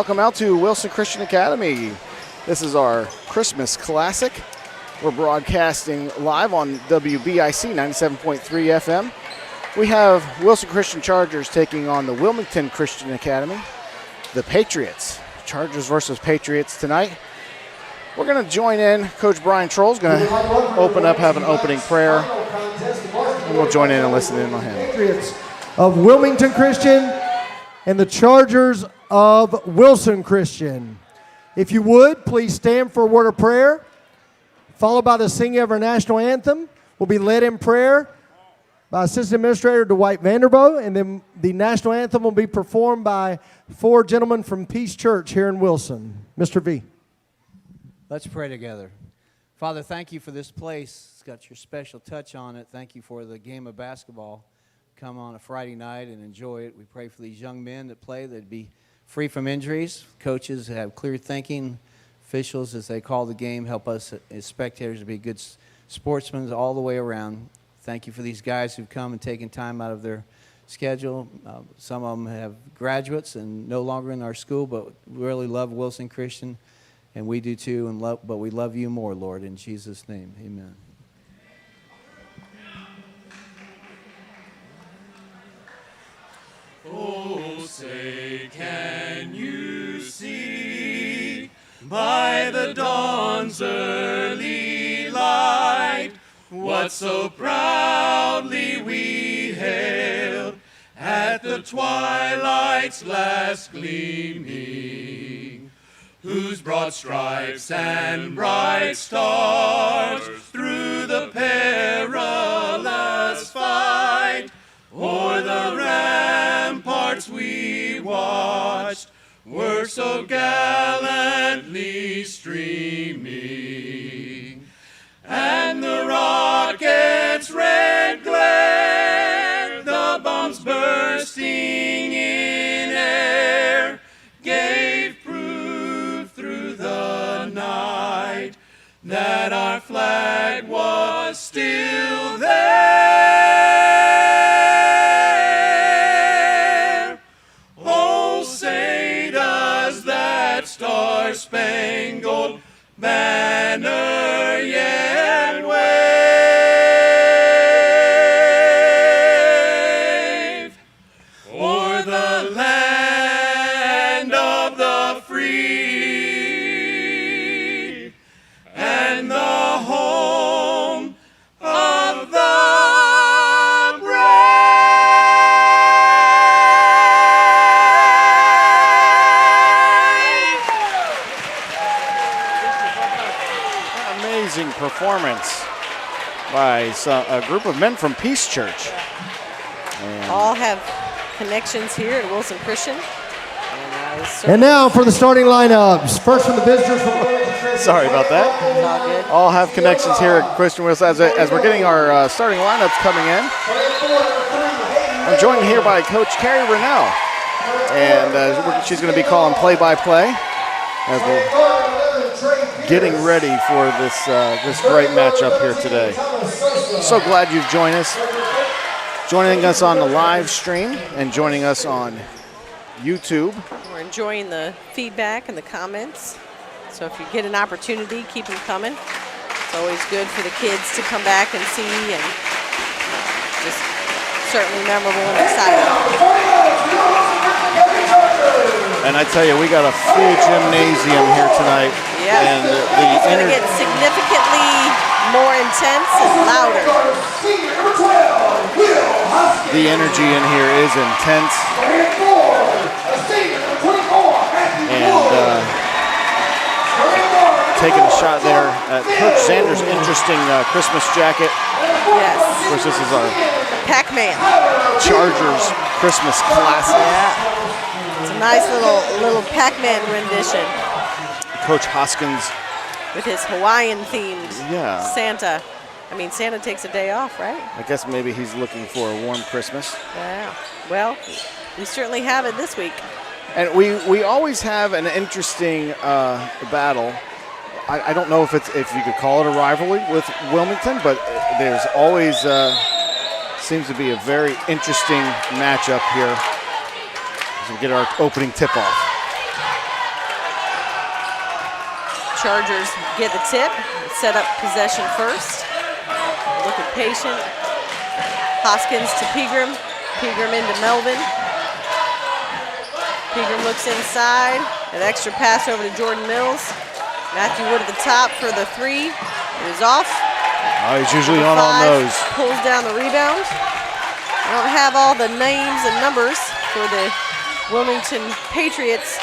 welcome out to Wilson Christian Academy. This is our Christmas Classic. We're broadcasting live on WBIC 97.3 FM. We have Wilson Christian Chargers taking on the Wilmington Christian Academy. The Patriots. Chargers versus Patriots tonight. We're going to join in. Coach Brian Troll's going to open up, have an opening prayer, and we'll join in and listen in on him. Patriots of Wilmington Christian and the Chargers of Wilson Christian. If you would, please stand for a word of prayer, followed by the singing of our national anthem. We'll be led in prayer by Assistant Administrator Dwight Vanderboe, and then the national anthem will be performed by 4 gentlemen from Peace Church here in Wilson. Mr. V. Let's pray together. Father, thank you for this place. It's got your special touch on it. Thank you for the game of basketball. Come on a Friday night and enjoy it. We pray for these young men that play, that'd be free from injuries. Coaches have clear thinking. Officials, as they call the game, help us as spectators to be good sportsmen all the way around. Thank you for these guys who've come and taken time out of their schedule. Some of them have graduates and no longer in our school, but really love Wilson Christian, and we do too. But we love you more, Lord. In Jesus' name, amen. Oh, say, can you see by the dawn's early light what so proudly we hailed at the twilight's last gleaming, whose broad stripes and bright stars through the perilous fight o'er the ramparts we watched were so gallantly streaming, and the rocket's red glare, the bombs bursting in air, gave proof through the night that our flag was still there. Oh, say does that star-spangled banner yet wave o'er the land of the free and the home of the brave. Amazing performance by a group of men from Peace Church. All have connections here at Wilson Christian. And now for the starting lineups. First from the visitors from Wilmington Christian. Sorry about that. All good. All have connections here at Christian Wilson as we're getting our starting lineups coming in. I'm joined here by Coach Carrie Rennell, and she's going to be calling play-by-play as we're getting ready for this great matchup here today. So glad you've joined us on the live stream and joining us on YouTube. We're enjoying the feedback and the comments. So if you get an opportunity, keep them coming. It's always good for the kids to come back and see, and just certainly memorable and exciting. And I tell you, we got a full gymnasium here tonight. Yeah. And it's going to get significantly more intense and louder. The energy in here is intense. And taking a shot there at Coach Xander's interesting Christmas jacket. Yes. Of course, this is our Pac-Man. Chargers Christmas classic. Yeah. It's a nice little Pac-Man rendition. Coach Hoskins. With his Hawaiian-themed Santa. I mean, Santa takes a day off, right? I guess maybe he's looking for a warm Christmas. Yeah. Well, we certainly have it this week. And we always have an interesting battle. I don't know if you could call it a rivalry with Wilmington, but there's always seems to be a very interesting matchup here as we get our opening tip-off. Chargers get the tip, set up possession first. Looking patient. Hoskins to Pegram. Pegram into Melvin. Pegram looks inside. An extra pass over to Jordan Mills. Matthew Wood at the top for the 3. It is off. Oh, he's usually Number on 5 those. Pulls down the rebound. I don't have all the names and numbers for the Wilmington Patriots.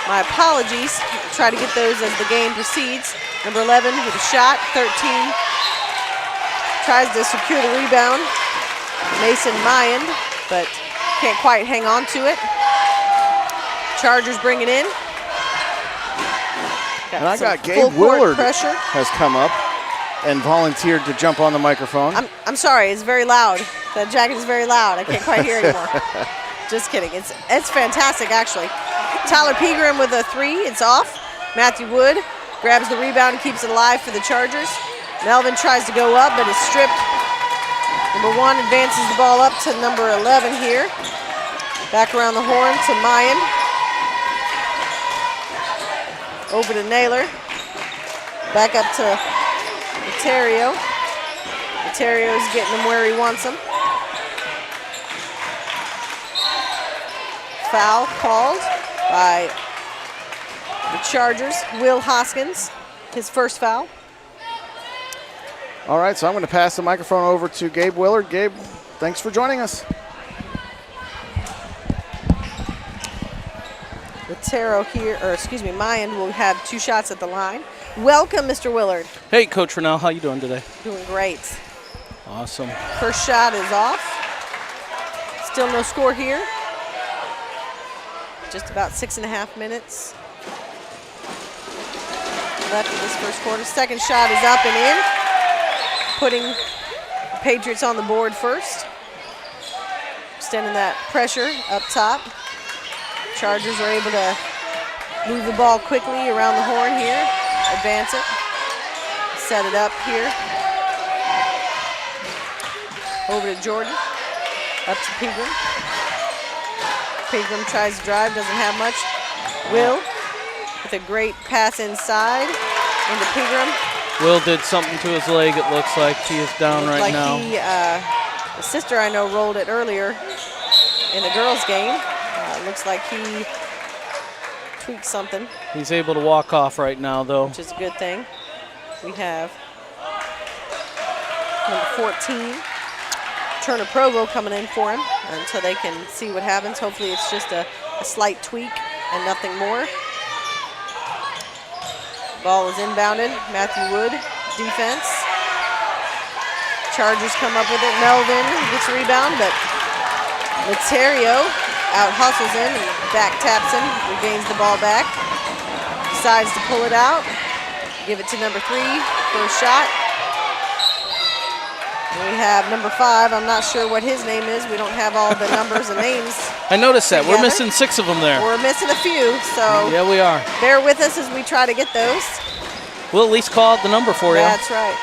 My apologies. I'll try to get those as the game proceeds. Number 11 with a shot. 13 tries to secure the rebound. Mason Mayan, but can't quite hang on to it. Chargers bring it in. And I got Gabe full court Willard pressure. has come up and volunteered to jump on the microphone. I'm sorry, it's very loud. That jacket is very loud. I can't quite hear anymore. Just kidding. It's fantastic, actually. Tyler Pegram with a 3. It's off. Matthew Wood grabs the rebound and keeps it alive for the Chargers. Melvin tries to go up, but is stripped. Number 1 advances the ball up to number 11 here. Back around the horn to Mayan. Over to Naylor. Back up to Ontario. Ontario's getting him where he wants him. Foul called by the Chargers. Will Hoskins, his first foul. All right, so I'm going to pass the microphone over to Gabe Willard. Gabe, thanks for joining us. Otero here, or excuse me, Mayan will have 2 shots at the line. Welcome, Mr. Willard. Hey, Coach Rennell, how you doing today? Doing great. Awesome. First shot is off. Still no score here. Just about 6.5 minutes left in this first quarter. Second shot is up and in, putting the Patriots on the board first. Extending that pressure up top. Chargers are able to move the ball quickly around the horn here, advance it, set it up here. Over to Jordan, up to Pegram. Pegram tries to drive, doesn't have much. Will with a great pass inside into Pegram. Will did something to his leg, it looks like. He is down right Like now. The sister I know rolled it earlier in the girls' game. Looks like he tweaked something, He's able to walk off right now, though. which is a good thing. We have number 14, Turner Provo, coming in for him until they can see what happens. Hopefully it's just a slight tweak and nothing more. Ball is inbounded. Matthew Wood, defense. Chargers come up with it. Melvin gets a rebound, but Ontario out hustles him and back taps him, regains the ball back, decides to pull it out, give it to number 3 for a shot. And we have number 5. I'm not sure what his name is. We don't have all the numbers and names. I noticed that. We're together. missing 6 of them there. We're missing a few, so Yeah, we are. bear with us as we try to get those. We'll at least call out the number for you. That's right.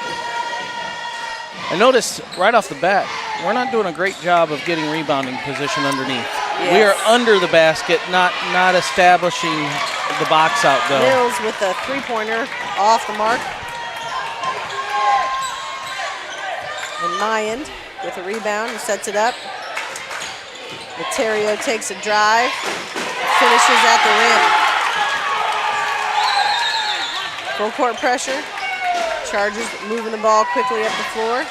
I noticed right off the bat, we're not doing a great job of getting rebounding position underneath. Yes. We are under the basket, not establishing the box out, though. Mills with the 3-pointer off the mark. And Mayan with a rebound and sets it up. Ontario takes a drive, finishes at the rim. Full court pressure. Chargers moving the ball quickly up the floor.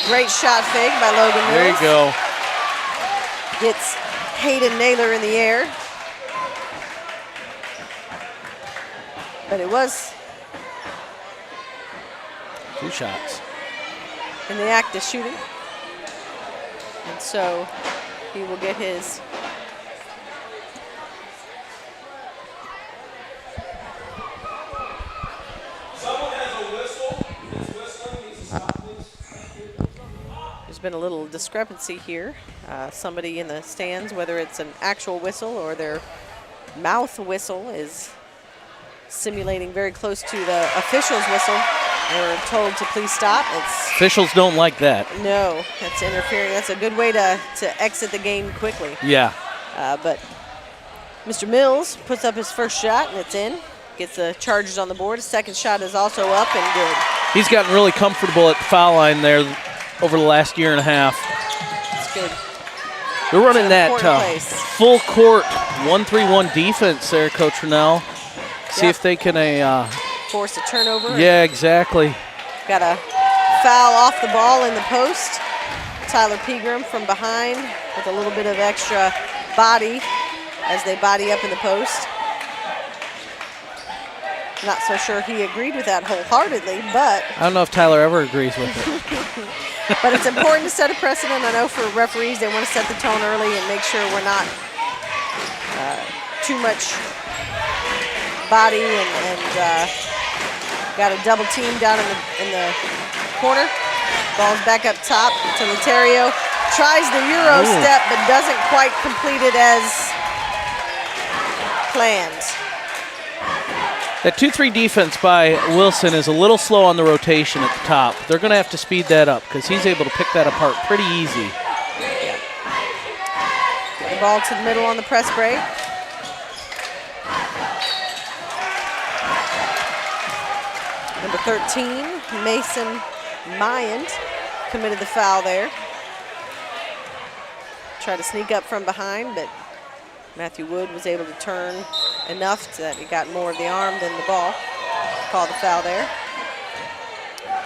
Great shot fake by Logan Mills. There you go. Gets Hayden Naylor in the air. But it was 2 shots. in the act of shooting. And so he will get his There's been a little discrepancy here. Somebody in the stands, whether it's an actual whistle or their mouth whistle, is simulating very close to the official's whistle. They're told to please stop. Officials don't like that. No, that's interfering. That's a good way to exit the game quickly. Yeah. But Mr. Mills puts up his first shot, and it's in. gets the Chargers on the board. His second shot is also up and good. He's gotten really comfortable at the foul line there over the last year and a half. It's good. They're running that place. full court 1-3-1 defense there, Coach Rennell. See if they can force a turnover. Yeah, exactly. Got a foul off the ball in the post. Tyler Pegram from behind with a little bit of extra body as they body up in the post. Not so sure he agreed with that wholeheartedly, but I don't know if Tyler ever agrees with it. but it's important to set a precedent. I know for referees, they want to set the tone early and make sure we're not too much body and got a double team down in the corner. Ball's back up top to Laterio. Tries the Euro step, but doesn't quite complete it as planned. That 2-3 defense by Wilson is a little slow on the rotation at the top. They're going to have to speed that up because he's able to pick that apart pretty easy. Yeah. Get the ball to the middle on the press break. Number 13, Mason Mayant, committed the foul there. Tried to sneak up from behind, but Matthew Wood was able to turn enough so that he got more of the arm than the ball. Called the foul there.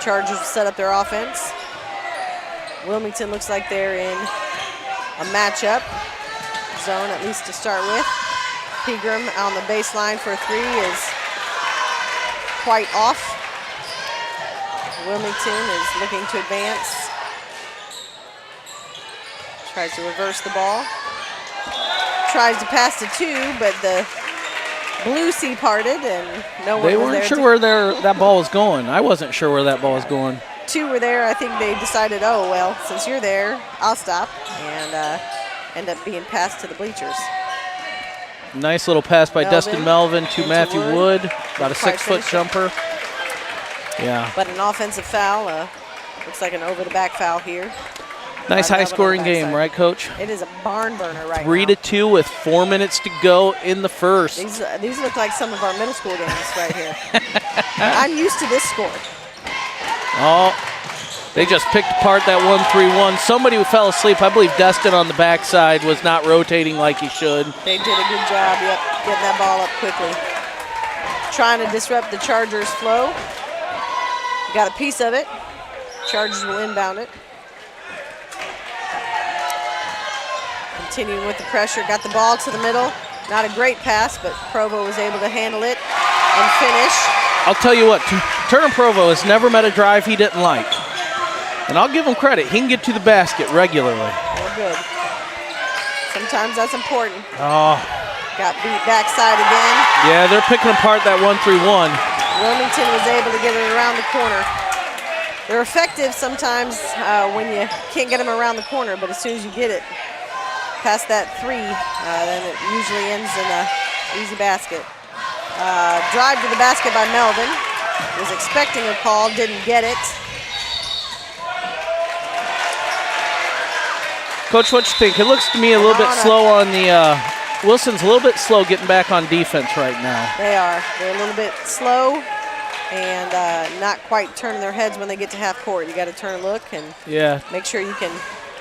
Chargers will set up their offense. Wilmington looks like they're in a matchup zone, at least to start with. Pegram on the baseline for a three is quite off. Wilmington is looking to advance. Tries to reverse the ball. Tries to pass to two, but the blue sea parted and no one was there. They weren't sure where that ball was going. I wasn't sure where that ball was going. Two were there. I think they decided, oh, well, since you're there, I'll stop, and end up being passed to the bleachers. Nice little pass by Dustin Melvin to Matthew Wood. About a 6-foot jumper. Yeah. But an offensive foul. Looks like an over-the-back foul here. Nice high-scoring game, right, Coach? It is a barn burner right now. 3-2 with 4 minutes to go in the first. These look like some of our middle school games right here. I'm used to this score. Oh, they just picked apart that 1-3-1. Somebody who fell asleep, I believe Dustin on the backside, was not rotating like he should. They did a good job, getting that ball up quickly. Trying to disrupt the Chargers' flow. Got a piece of it. Chargers will inbound it. Continuing with the pressure, got the ball to the middle. Not a great pass, but Provo was able to handle it and finish. I'll tell you what, Turner Provo has never met a drive he didn't like. And I'll give him credit. He can get to the basket regularly. Well, good. Sometimes that's important. Oh. Got beat backside again. Yeah, they're picking apart that 1-3-1. Wilmington was able to get it around the corner. They're effective sometimes when you can't get them around the corner, but as soon as you get it past that three, then it usually ends in an easy basket. Drive to the basket by Melvin. Was expecting a call, didn't get it. Coach, what you think? It looks to me a little bit slow on the Wilson's a little bit slow getting back on defense right now. They are. They're a little bit slow and not quite turning their heads when they get to half court. You got to turn and look and make sure you can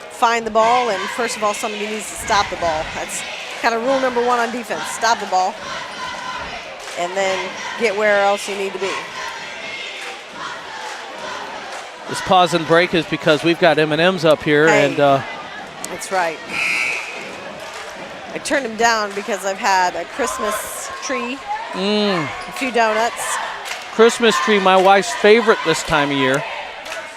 find the ball. And first of all, somebody needs to stop the ball. That's kind of rule number one on defense. Stop the ball and then get where else you need to be. This pause and break is because we've got M&Ms up here. And that's right. I turned them down because I've had a Christmas tree, a few donuts. Christmas tree, my wife's favorite this time of year.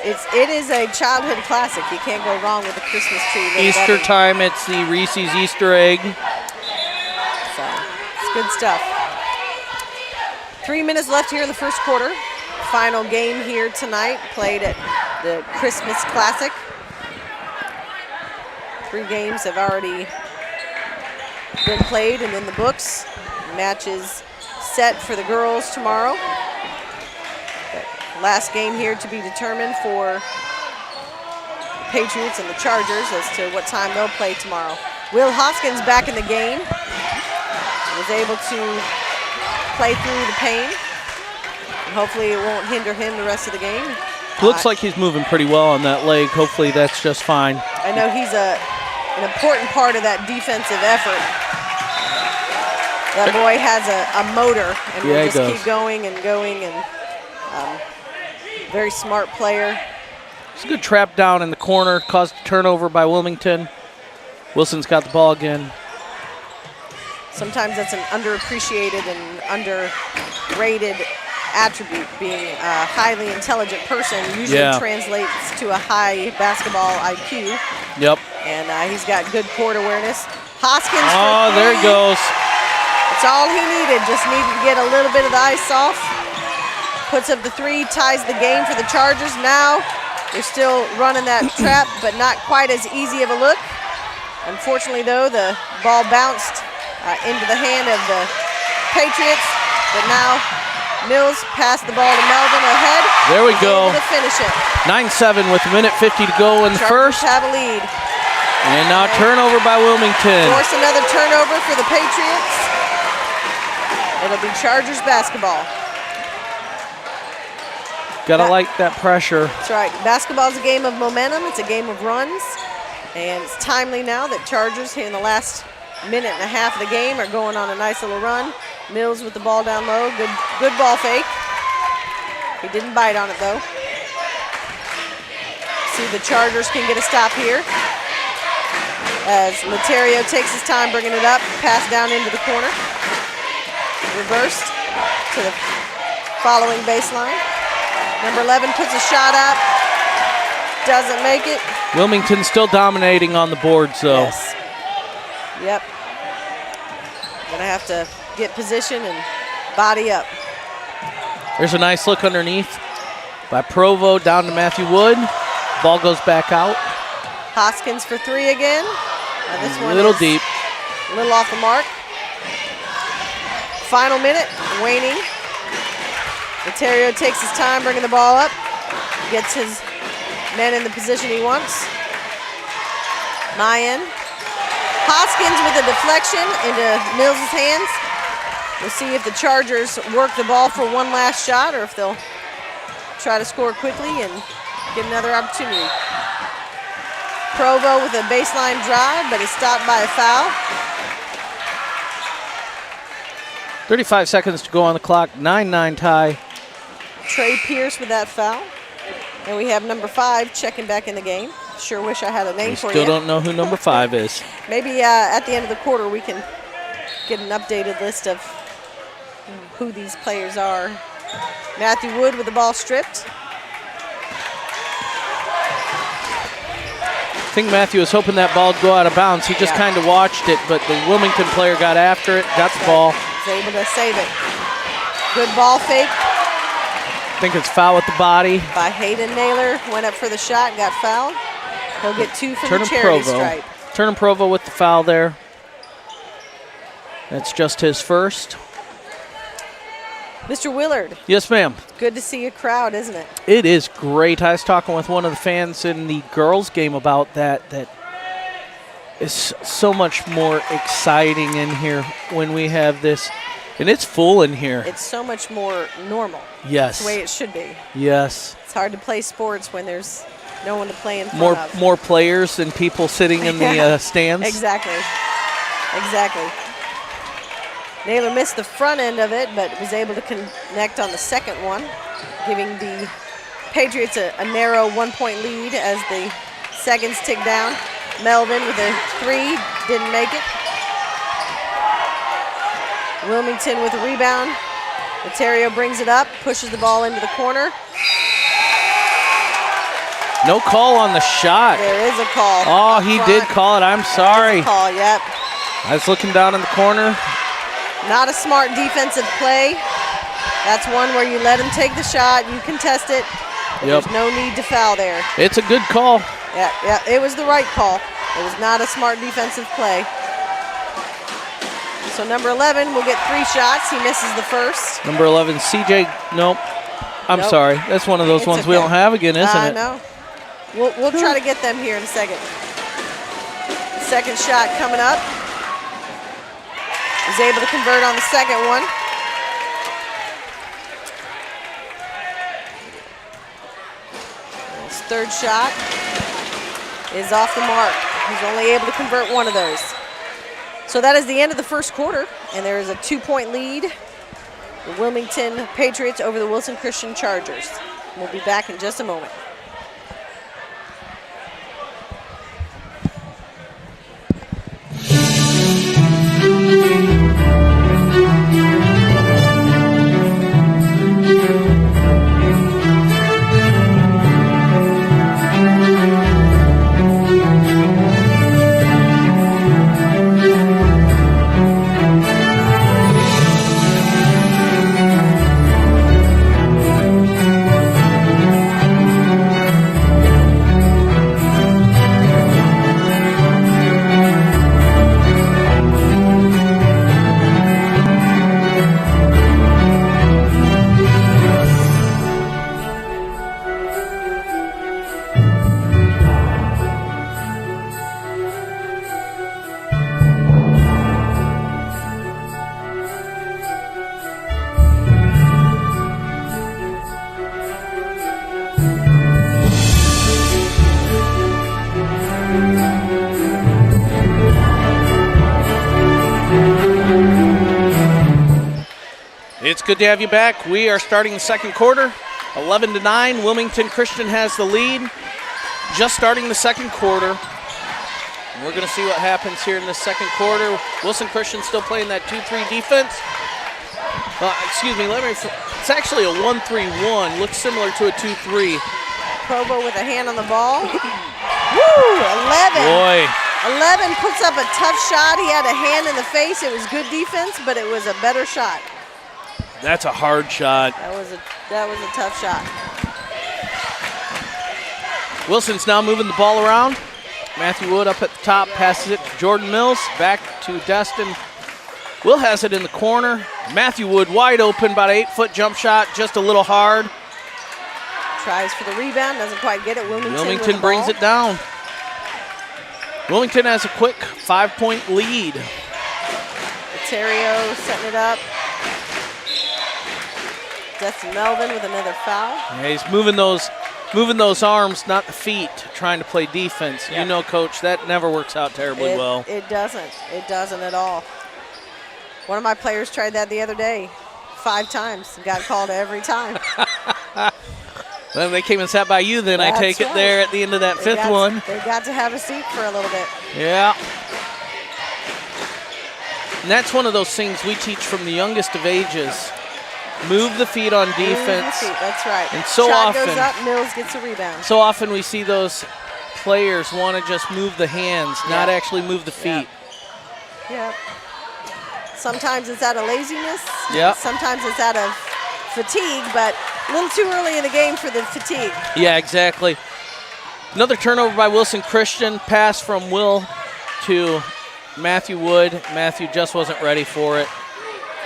It is a childhood classic. You can't go wrong with a Christmas tree. Easter time, it's the Reese's Easter egg. So it's good stuff. 3 minutes left here in the first quarter. Final game here tonight, played at the Christmas Classic. 3 games have already been played and in the books. Matches set for the girls tomorrow. The last game here to be determined for the Patriots and the Chargers as to what time they'll play tomorrow. Will Hoskins back in the game. Was able to play through the pain. And hopefully it won't hinder him the rest of the game. Looks like he's moving pretty well on that leg. Hopefully that's just fine. I know he's an important part of that defensive effort. That boy has a motor, and Yeah, will he just keep going and going. And very smart player. It's a good trap down in the corner, caused a turnover by Wilmington. Wilson's got the ball again. Sometimes that's an underappreciated and underrated attribute. Being a highly intelligent person usually translates to a high basketball IQ. Yep. And he's got good court awareness. Hoskins. Oh, there he goes. That's all he needed. Just needed to get a little bit of the ice off. Puts up the three, ties the game for the Chargers. Now they're still running that trap, but not quite as easy of a look. Unfortunately, though, the ball bounced into the hand of the Patriots. But now Mills passed the ball to Melvin ahead. There we go. Able to finish it. 9-7 with a minute 50 to go in the Chargers first. have a lead. And now turnover by Wilmington. Force another turnover for the Patriots. It'll be Chargers basketball. Gotta like that pressure. That's right. Basketball's a game of momentum. It's a game of runs. And it's timely now that Chargers here in the last minute and a half of the game are going on a nice little run. Mills with the ball down low. Good ball fake. He didn't bite on it, though. See the Chargers can get a stop here. As Laterio takes his time bringing it up. Pass down into the corner. Reversed to the following baseline. Number 11 puts a shot up. Doesn't make it. Wilmington still dominating on the boards, though. Yes. Yep. Gonna have to get position and body up. There's a nice look underneath by Provo down to Matthew Wood. Ball goes back out. Hoskins for three again. Now this one a little is deep. A little off the mark. Final minute, waning. Laterio takes his time bringing the ball up. Gets his men in the position he wants. Mayan. Hoskins with a deflection into Mills' hands. We'll see if the Chargers work the ball for one last shot or if they'll try to score quickly and get another opportunity. Provo with a baseline drive, but is stopped by a foul. 35 seconds to go on the clock. 9-9 tie. Trey Pierce with that foul. And we have number 5 checking back in the game. Sure wish I had a name for you. Still don't know who number 5 is. Maybe at the end of the quarter we can get an updated list of who these players are. Matthew Wood with the ball stripped. I think Matthew was hoping that ball would go out of bounds. He just kind of watched it, but the Wilmington player got after it, got the ball. Was able to save it. Good ball fake I think it's foul with the body. by Hayden Naylor. Went up for the shot, got fouled. He'll get 2 from the charity stripe. Turner Provo with the foul there. That's just his first. Mr. Willard, Yes, ma'am. good to see a crowd, isn't it? It is great. I was talking with one of the fans in the girls' game about that is so much more exciting in here when we have this. And it's full in here. It's so much more normal. Yes. It's the way it should be. Yes. It's hard to play sports when there's no one to play in front of. More players than people sitting in the stands. Exactly. Naylor missed the front end of it, but was able to connect on the second one, giving the Patriots a narrow 1-point lead as the seconds tick down. Melvin with a 3, didn't make it. Wilmington with a rebound. Laterio brings it up, pushes the ball into the corner. No call on the shot. There is a call. Oh, up he front. did call it. I'm sorry. Call, yep. I was looking down in the corner. Not a smart defensive play. That's one where you let him take the shot, you contest it. But Yep. There's no need to foul there. It's a good call. Yeah, it was the right call. It was not a smart defensive play. So number 11 will get 3 shots. He misses the first. Number 11, CJ. Nope. I'm Nope. sorry. That's one of those It's ones we okay. don't have again, isn't I it? know. We'll try to get them here in a second. Second shot coming up. Was able to convert on the second one. His third shot is off the mark. He's only able to convert one of those. So that is the end of the first quarter, and there is a 2-point lead. The Wilmington Patriots over the Wilson Christian Chargers. We'll be back in just a moment. It's good to have you back. We are starting the second quarter, 11-9. Wilmington Christian has the lead. Just starting the second quarter. And we're going to see what happens here in the second quarter. Wilson Christian still playing that 2-3 defense. Excuse me, it's actually a 1-3-1. Looks similar to a 2-3. Provo with a hand on the ball. Woo, 11. Boy. 11 puts up a tough shot. He had a hand in the face. It was good defense, but it was a better shot. That's a hard shot. That was a tough shot. Wilson's now moving the ball around. Matthew Wood up at the top, passes it to Jordan Mills, back to Destin. Will has it in the corner. Matthew Wood wide open, about an 8-foot jump shot, just a little hard. Tries for the rebound, doesn't quite get it. Wilmington brings it down. Wilmington has a quick 5-point lead. Ontario setting it up. Destin Melvin with another foul. Yeah, he's moving those arms, not the feet, trying to play defense. Yep. You know, Coach, that never works out terribly well. It doesn't. It doesn't at all. One of my players tried that the other day 5 times and got called every time. Well, they came and sat by you then, That's I take it, there at the end of that fifth one. They got to have a seat for a little bit. Yeah. And that's one of those things we teach from the youngest of ages. Move the feet on defense. Move the feet, that's right. And so Shot often goes up, Mills gets a rebound. So often we see those players want to just move the hands, not actually move the feet. Yep. Sometimes it's out of laziness. Yep. Sometimes it's out of fatigue, but a little too early in the game for the fatigue. Yeah, exactly. Another turnover by Wilson Christian. Pass from Will to Matthew Wood. Matthew just wasn't ready for it.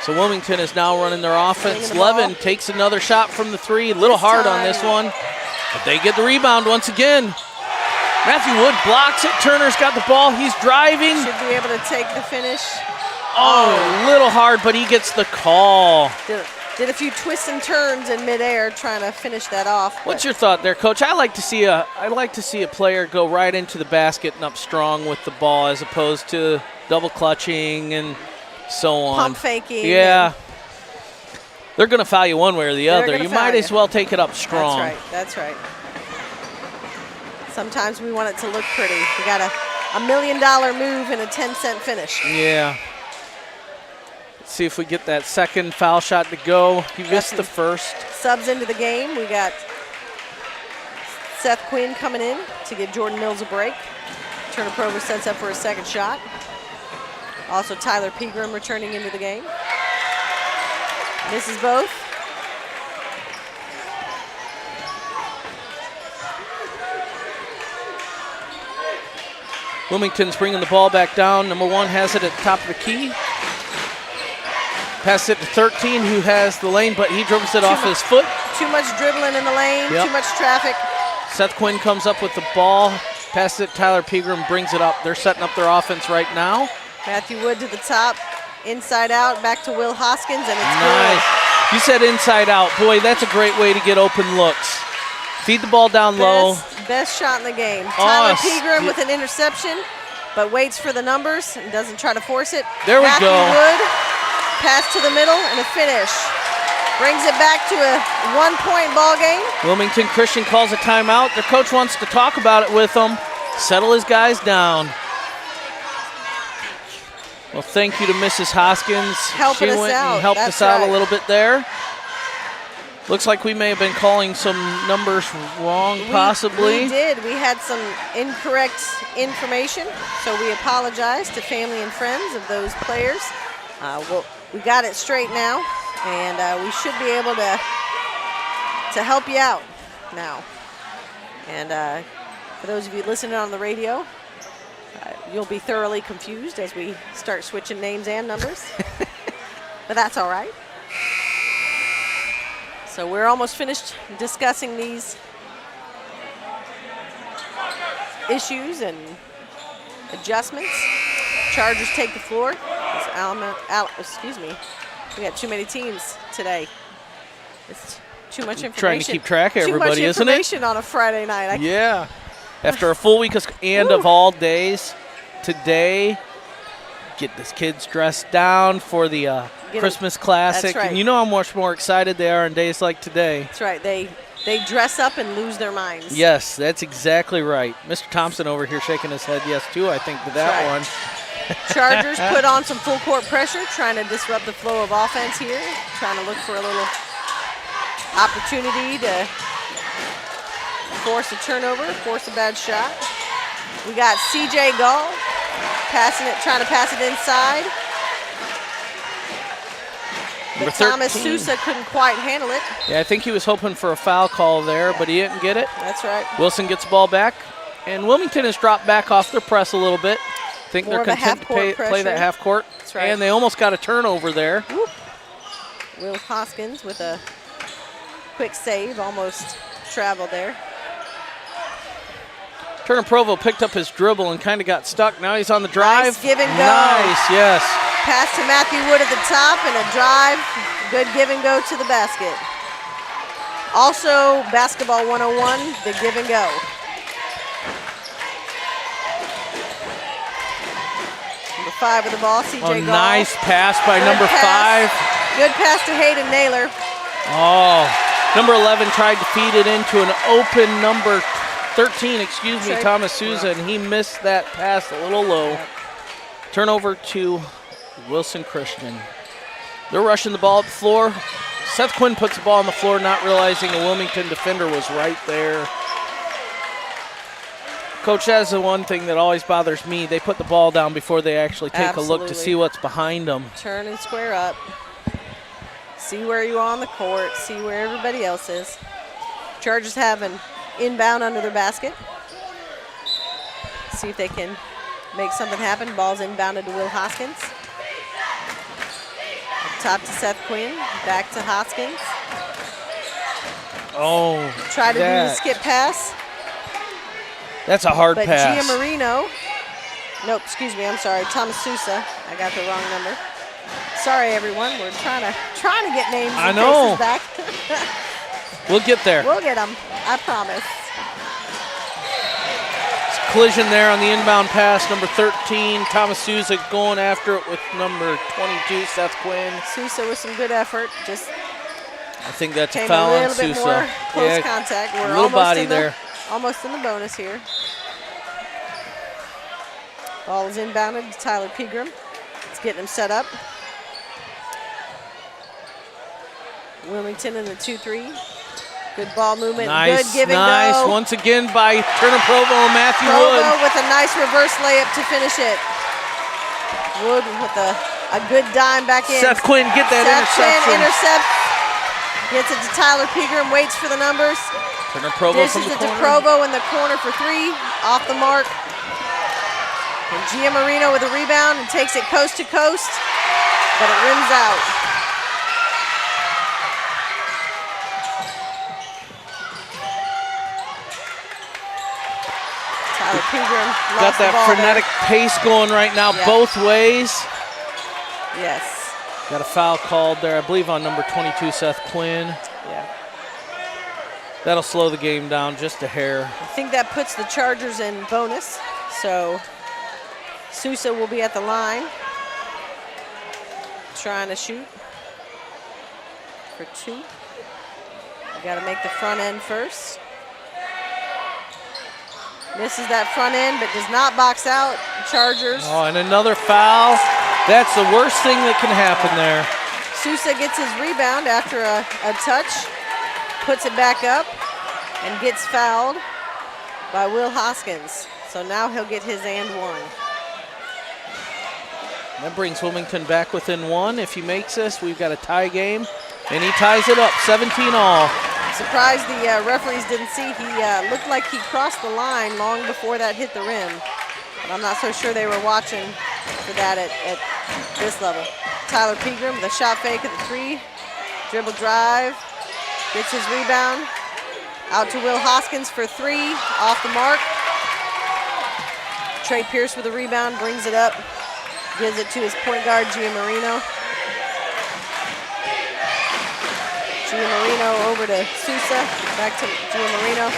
So Wilmington is now running their offense. Levin takes another shot from the 3. A little hard on this one. But they get the rebound once again. Matthew Wood blocks it. Turner's got the ball. He's driving. Should be able to take the finish. Oh, a little hard, but he gets the call. Did a few twists and turns in midair trying to finish that off. What's your thought there, Coach? I like to see a player go right into the basket and up strong with the ball as opposed to double clutching and so on. Pump faking. Yeah. They're going to foul you one way or the other. You might as well take it up strong. That's right. Sometimes we want it to look pretty. We got a $1 million move and a 10-cent finish. Yeah. Let's see if we get that second foul shot to go. He missed the first. Subs into the game. We got Seth Quinn coming in to give Jordan Mills a break. Turner Provo sets up for a second shot. Also Tyler Pegram returning into the game. Misses both. Wilmington's bringing the ball back down. Number 1 has it at the top of the key. Passes it to 13, who has the lane, but he dribbles it off his foot. Too much dribbling in the lane, too much traffic. Seth Quinn comes up with the ball, passes it, Tyler Pegram brings it up. They're setting up their offense right now. Matthew Wood to the top, inside out, back to Will Hoskins, and it's nice. Good. You said inside out. Boy, that's a great way to get open looks. If Feed the ball down low. Best shot in the game. Oh, Tyler Pegram with an interception, but waits for the numbers and doesn't try to force it. There we Matthew go. Wood, pass to the middle and a finish. Brings it back to a 1-point ball game. Wilmington Christian calls a timeout. Their coach wants to talk about it with them. Settle his guys down. Well, thank you to Mrs. Hoskins. Helping she us went out. and helped That's us out right. a little bit there. Looks like we may have been calling some numbers wrong, possibly. We did. We had some incorrect information, so we apologize to family and friends of those players. We got it straight now, and we should be able to help you out now. And for those of you listening on the radio, you'll be thoroughly confused as we start switching names and numbers, but that's all right. So we're almost finished discussing these issues and adjustments. Chargers take the floor. Excuse me. We got too many teams today. It's too much information. Trying to keep track of everybody, isn't it? Too much information on a Friday night. Yeah. After a full week of all days, today, get the kids dressed down for the Christmas Classic. That's right. And you know how much more excited they are on days like today. That's right. They dress up and lose their minds. Yes, that's exactly right. Mr. Thompson over here shaking his head yes, too, I think, to that one. Chargers put on some full court pressure, trying to disrupt the flow of offense here, trying to look for a little opportunity to force a turnover, force a bad shot. We got C.J. Gall trying to pass it inside. But Thomas Sousa couldn't quite handle it. Yeah, I think he was hoping for a foul call there, but he didn't get it. That's right. Wilson gets the ball back, and Wilmington has dropped back off their press a little bit. I think they're content to play that half court. That's right. And they almost got a turnover there. Whoop. Will Hoskins with a quick save, almost traveled there. Turner Provo picked up his dribble and kind of got stuck. Now he's on the drive. Nice give and go. Nice, yes. Pass to Matthew Wood at the top and a drive. Good give and go to the basket. Also, Basketball 101, the give and go. Number 5 with the ball, C.J. Gall. Nice pass by number 5. Good pass to Hayden Naylor. Oh, number 11 tried to feed it into an open number 13, Thomas Sousa, and he missed that pass a little low. Turnover to Wilson Christian. They're rushing the ball up the floor. Seth Quinn puts the ball on the floor, not realizing a Wilmington defender was right there. Coach, that's the one thing that always bothers me. They put the ball down before they actually take a look to see what's behind them. Turn and square up. See where you are on the court. See where everybody else is. Chargers have an inbound under their basket. See if they can make something happen. Ball's inbounded to Will Hoskins. Up top to Seth Quinn. Back to Hoskins. Oh, try to do the skip pass. That's a hard pass. But Giamarino. Nope, excuse me, I'm sorry. Thomas Sousa. I got the wrong number. Sorry, everyone. We're trying to get names and faces back. We'll get there. We'll get them. I promise. Collision there on the inbound pass, number 13. Thomas Sousa going after it with number 22, Seth Quinn. Sousa with some good effort. I think that's a foul on Sousa. A little bit more close contact. We're a little body there. Almost in the bonus here. Ball is inbounded to Tyler Pegram. It's getting him set up. Wilmington in the 2-3. Good ball movement. Nice, good give and go. Once again by Turner Provo and Matthew Wood. With a nice reverse layup to finish it. Wood with a good dime back in. Seth Quinn get that interception. Quinn intercept. Gets it to Tyler Pegram. Waits for the numbers. Turner Provo from the corner. Dishes it to Provo in the corner for 3. Off the mark. And Giamarino with a rebound and takes it coast to coast. But it rims out. Tyler Pegram got that frenetic pace going right now, both ways. Yes. Got a foul called there, I believe, on number 22, Seth Quinn. Yeah. That'll slow the game down just a hair. I think that puts the Chargers in bonus. So Sousa will be at the line trying to shoot for 2. You got to make the front end first. Misses that front end, but does not box out. Chargers. Oh, and another foul. That's the worst thing that can happen there. Sousa gets his rebound after a touch, puts it back up, and gets fouled by Will Hoskins. So now he'll get his and 1. That brings Wilmington back within 1. If he makes this, we've got a tie game, and he ties it up, 17 all. Surprised the referees didn't see. He looked like he crossed the line long before that hit the rim. But I'm not so sure they were watching for that at this level. Tyler Pegram with a shot fake at the 3. Dribble drive. Gets his rebound. Out to Will Hoskins for 3. Off the mark. Trey Pierce with a rebound. Brings it up. Gives it to his point guard, Giamarino. Giamarino over to Sousa. Back to Giamarino.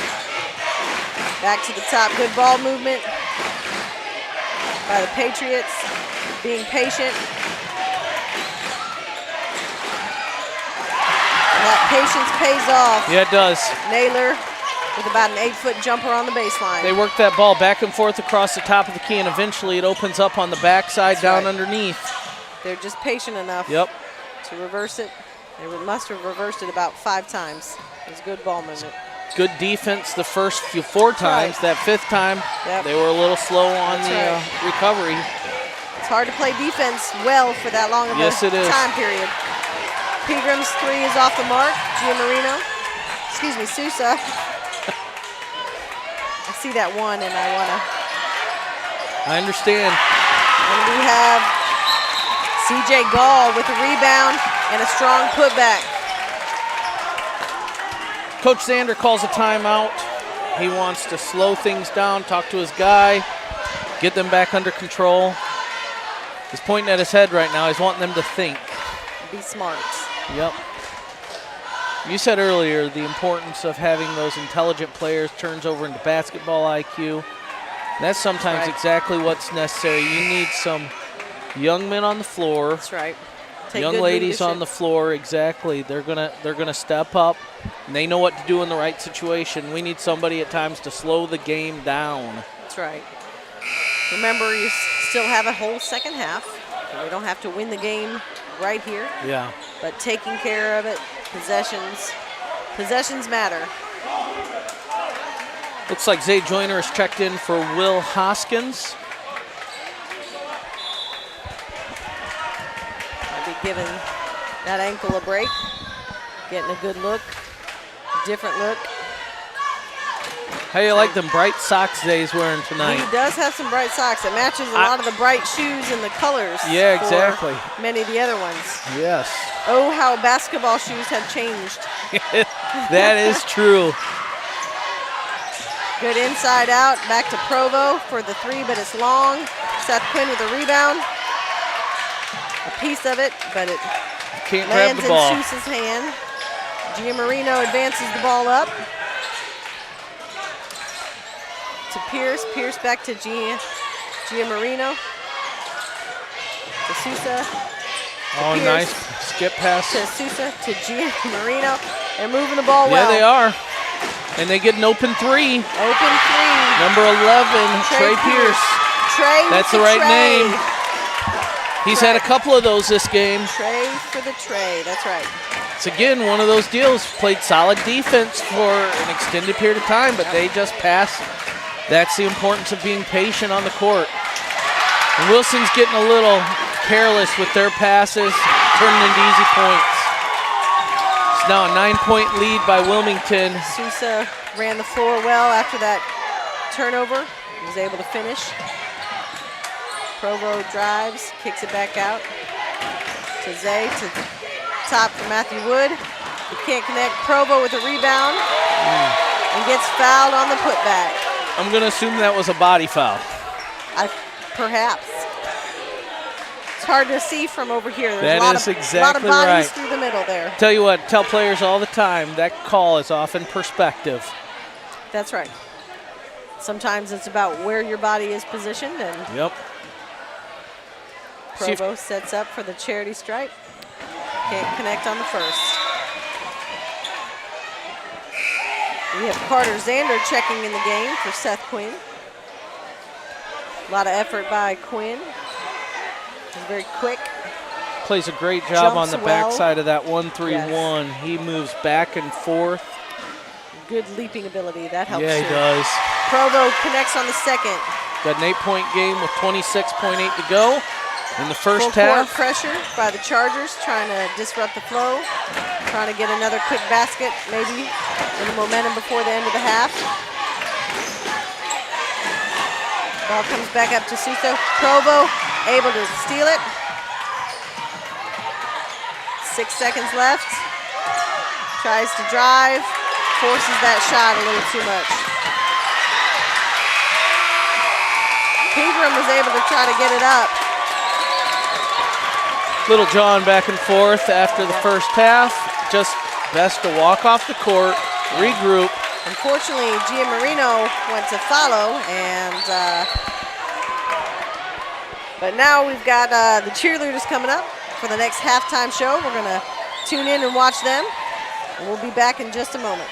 Back to the top. Good ball movement by the Patriots. Being patient. And that patience pays off. Yeah, it does. Naylor with about an 8-foot jumper on the baseline. They work that ball back and forth across the top of the key, and eventually it opens up on the backside down underneath. They're just patient enough to reverse it. They must have reversed it about 5 times. It was good ball movement. Good defense the first 4 times. That 5th time, they were a little slow on recovery. It's hard to play defense well for that long of a time period. Pegram's 3 is off the mark. Giamarino, Sousa. I see that 1 and I want to. I understand. And we have C.J. Gall with a rebound and a strong putback. Coach Zander calls a timeout. He wants to slow things down, talk to his guy, get them back under control. He's pointing at his head right now. He's wanting them to think. Be smart. Yep. You said earlier the importance of having those intelligent players turns over into basketball IQ. And that's sometimes exactly what's necessary. You need some young men on the floor. That's right. Young ladies on the floor, exactly. They're gonna step up, and they know what to do in the right situation. We need somebody at times to slow the game down. That's right. Remember, you still have a whole second half. We don't have to win the game right here. Yeah. But taking care of it, possessions matter. Looks like Zay Joyner is checked in for Will Hoskins. Giving that ankle a break, getting a good look, different look. How you like them bright socks Zay's wearing tonight? He does have some bright socks. It matches a lot of the bright shoes and the colors. Yeah, exactly. Many of the other ones. Yes. Oh, how basketball shoes have changed. That is true. Good inside out, back to Provo for the 3, but it's long. Seth Quinn with a rebound. A piece of it, but it can't grab the ball. Lands in Sousa's hand. Giamarino advances the ball up to Pierce. Pierce back to Giamarino. To Sousa. Oh, Pierce. nice skip pass. To Sousa, to Giamarino. They're moving the ball well. Yeah, they are. And they get an open 3. Open 3. Number 11, Trey Pierce. Trey. That's the right name. He's had a couple of those this game. Trey for the tray, that's right. It's again one of those deals. Played solid defense for an extended period of time, but they just passed. That's the importance of being patient on the court. And Wilson's getting a little careless with their passes, turning into easy points. It's now a 9-point lead by Wilmington. Sousa ran the floor well after that turnover. He was able to finish. Provo drives, kicks it back out to Zay, to top for Matthew Wood. He can't connect. Provo with a rebound and gets fouled on the putback. I'm going to assume that was a body foul. Perhaps. It's hard to see from over here. There's That a lot is of, exactly lot of bodies right. through the middle there. Tell you what, tell players all the time, that call is off in perspective. That's right. Sometimes it's about where your body is positioned, and Yep. See if- Provo sets up for the charity stripe. Can't connect on the first. We have Carter Zander checking in the game for Seth Quinn. A lot of effort by Quinn. He's very quick. Plays a great job on Jumps the well. backside of that 1-3-1. He moves back and forth. Good leaping ability. That helps Yeah, he too. does. Provo connects on the second. Got an 8-point game with 26.8 to go in the first Full court half. pressure by the Chargers, trying to disrupt the flow, trying to get another quick basket, maybe, in the momentum before the end of the half. Ball comes back up to Suso. Provo able to steal it. 6 seconds left. Tries to drive, forces that shot a little too much. Pegram was able to try to get it up. Little John back and forth after the first half. Just best to walk off the court, regroup. Unfortunately, Gia Marino went to follow, and but now we've got the cheerleaders coming up for the next halftime show. We're going to tune in and watch them, and we'll be back in just a moment.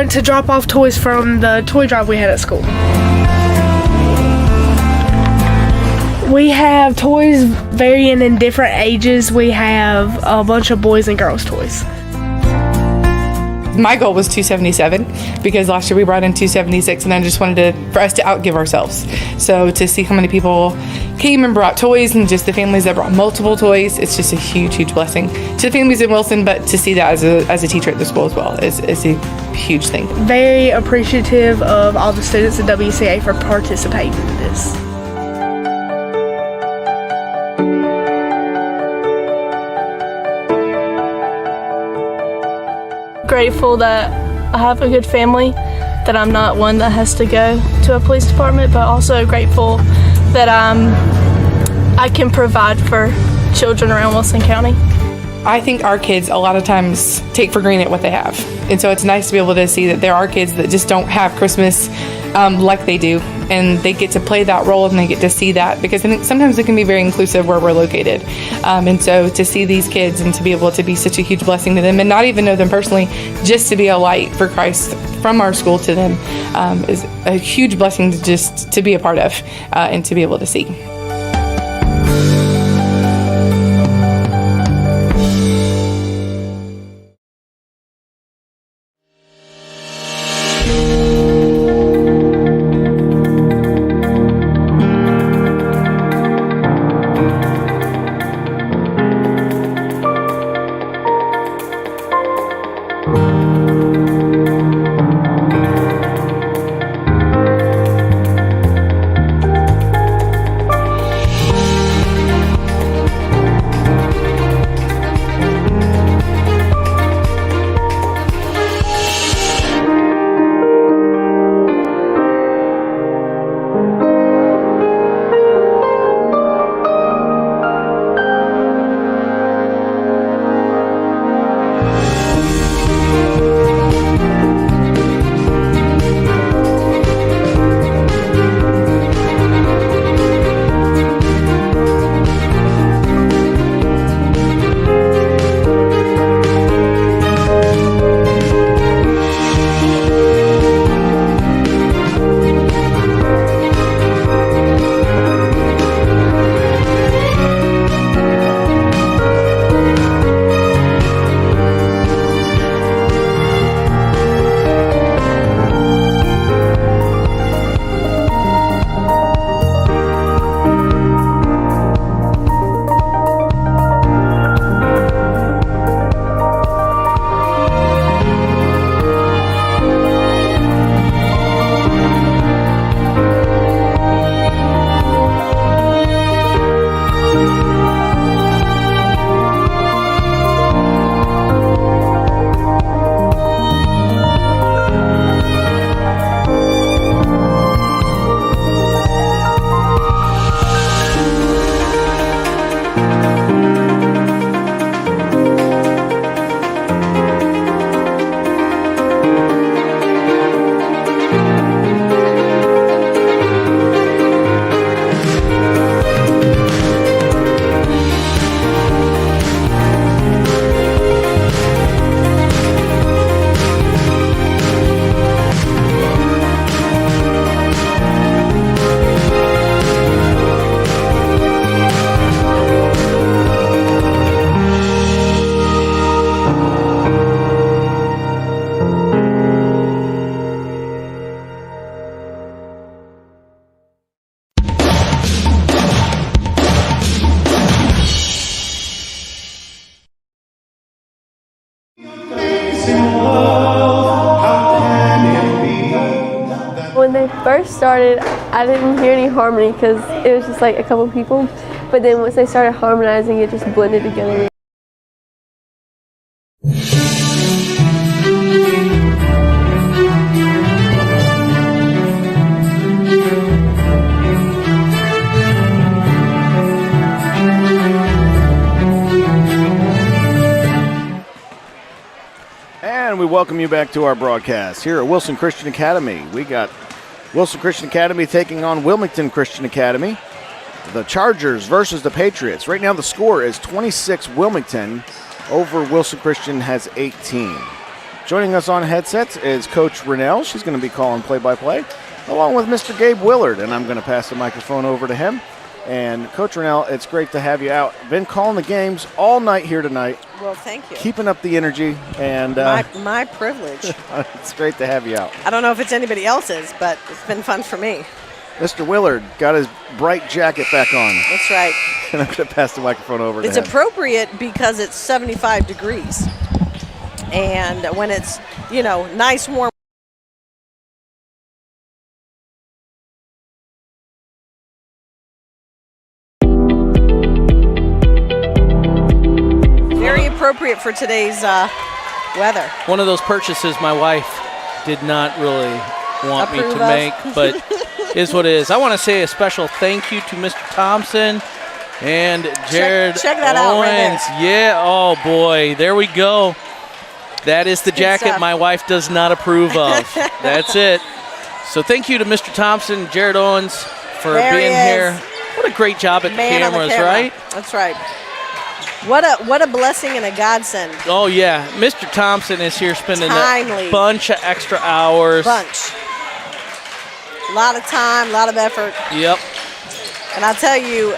went to drop off toys from the toy drive we had at school. We have toys varying in different ages. We have a bunch of boys and girls toys. My goal was 277 because last year we brought in 276, and I just wanted for us to outgive ourselves. So to see how many people came and brought toys, and just the families that brought multiple toys, it's just a huge, huge blessing to the families in Wilson, but to see that as a teacher at the school as well is a huge thing. Very appreciative of all the students at WCA for participating in this. Grateful that I have a good family, that I'm not one that has to go to a police department, but also grateful that I can provide for children around Wilson County. I think our kids a lot of times take for granted what they have. And so it's nice to be able to see that there are kids that just don't have Christmas like they do. And they get to play that role and they get to see that, because I think sometimes it can be very inclusive where we're located. And so to see these kids and to be able to be such a huge blessing to them and not even know them personally, just to be a light for Christ from our school to them is a huge blessing to be a part of and to be able to see. When they first started, I didn't hear any harmony because it was just like a couple people. But then once they started harmonizing, it just blended together. And we welcome you back to our broadcast here at Wilson Christian Academy. We got Wilson Christian Academy taking on Wilmington Christian Academy. The Chargers versus the Patriots. Right now the score is 26 Wilmington over Wilson Christian has 18. Joining us on headsets is Coach Rennell. She's going to be calling play-by-play, along with Mr. Gabe Willard, and I'm going to pass the microphone over to him. And Coach Rennell, it's great to have you out. Been calling the games all night here tonight. Well, thank you. Keeping up the energy. And my privilege. It's great to have you out. I don't know if it's anybody else's, but it's been fun for me. Mr. Willard got his bright jacket back on. That's right. And I'm going to pass the microphone over to him. It's appropriate because it's 75 degrees. And when it's, nice, warm. Very appropriate for today's weather. One of those purchases my wife did not really want me to make, but is what it is. I want to say a special thank you to Mr. Thompson and Jared check that out right there. Yeah, oh boy, there we go. That is the jacket my wife does not approve of. That's it. So thank you to Mr. Thompson, Jared Owens for being here. What a great job at the cameras, right? That's right. What a blessing and a godsend. Oh yeah, Mr. Thompson is here spending Timely. a bunch of extra hours. A lot of time, a lot of effort. Yep. And I'll tell you,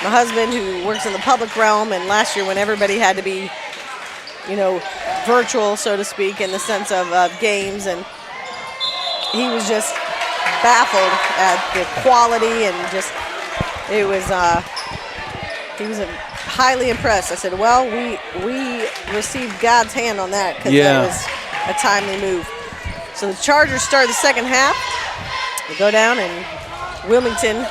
my husband who works in the public realm, and last year when everybody had to be, virtual, so to speak, in the sense of games, and he was just baffled at the quality and just, he was highly impressed. I said, well, we received God's hand on that because that was a timely move. So the Chargers start the second half. They go down, and Wilmington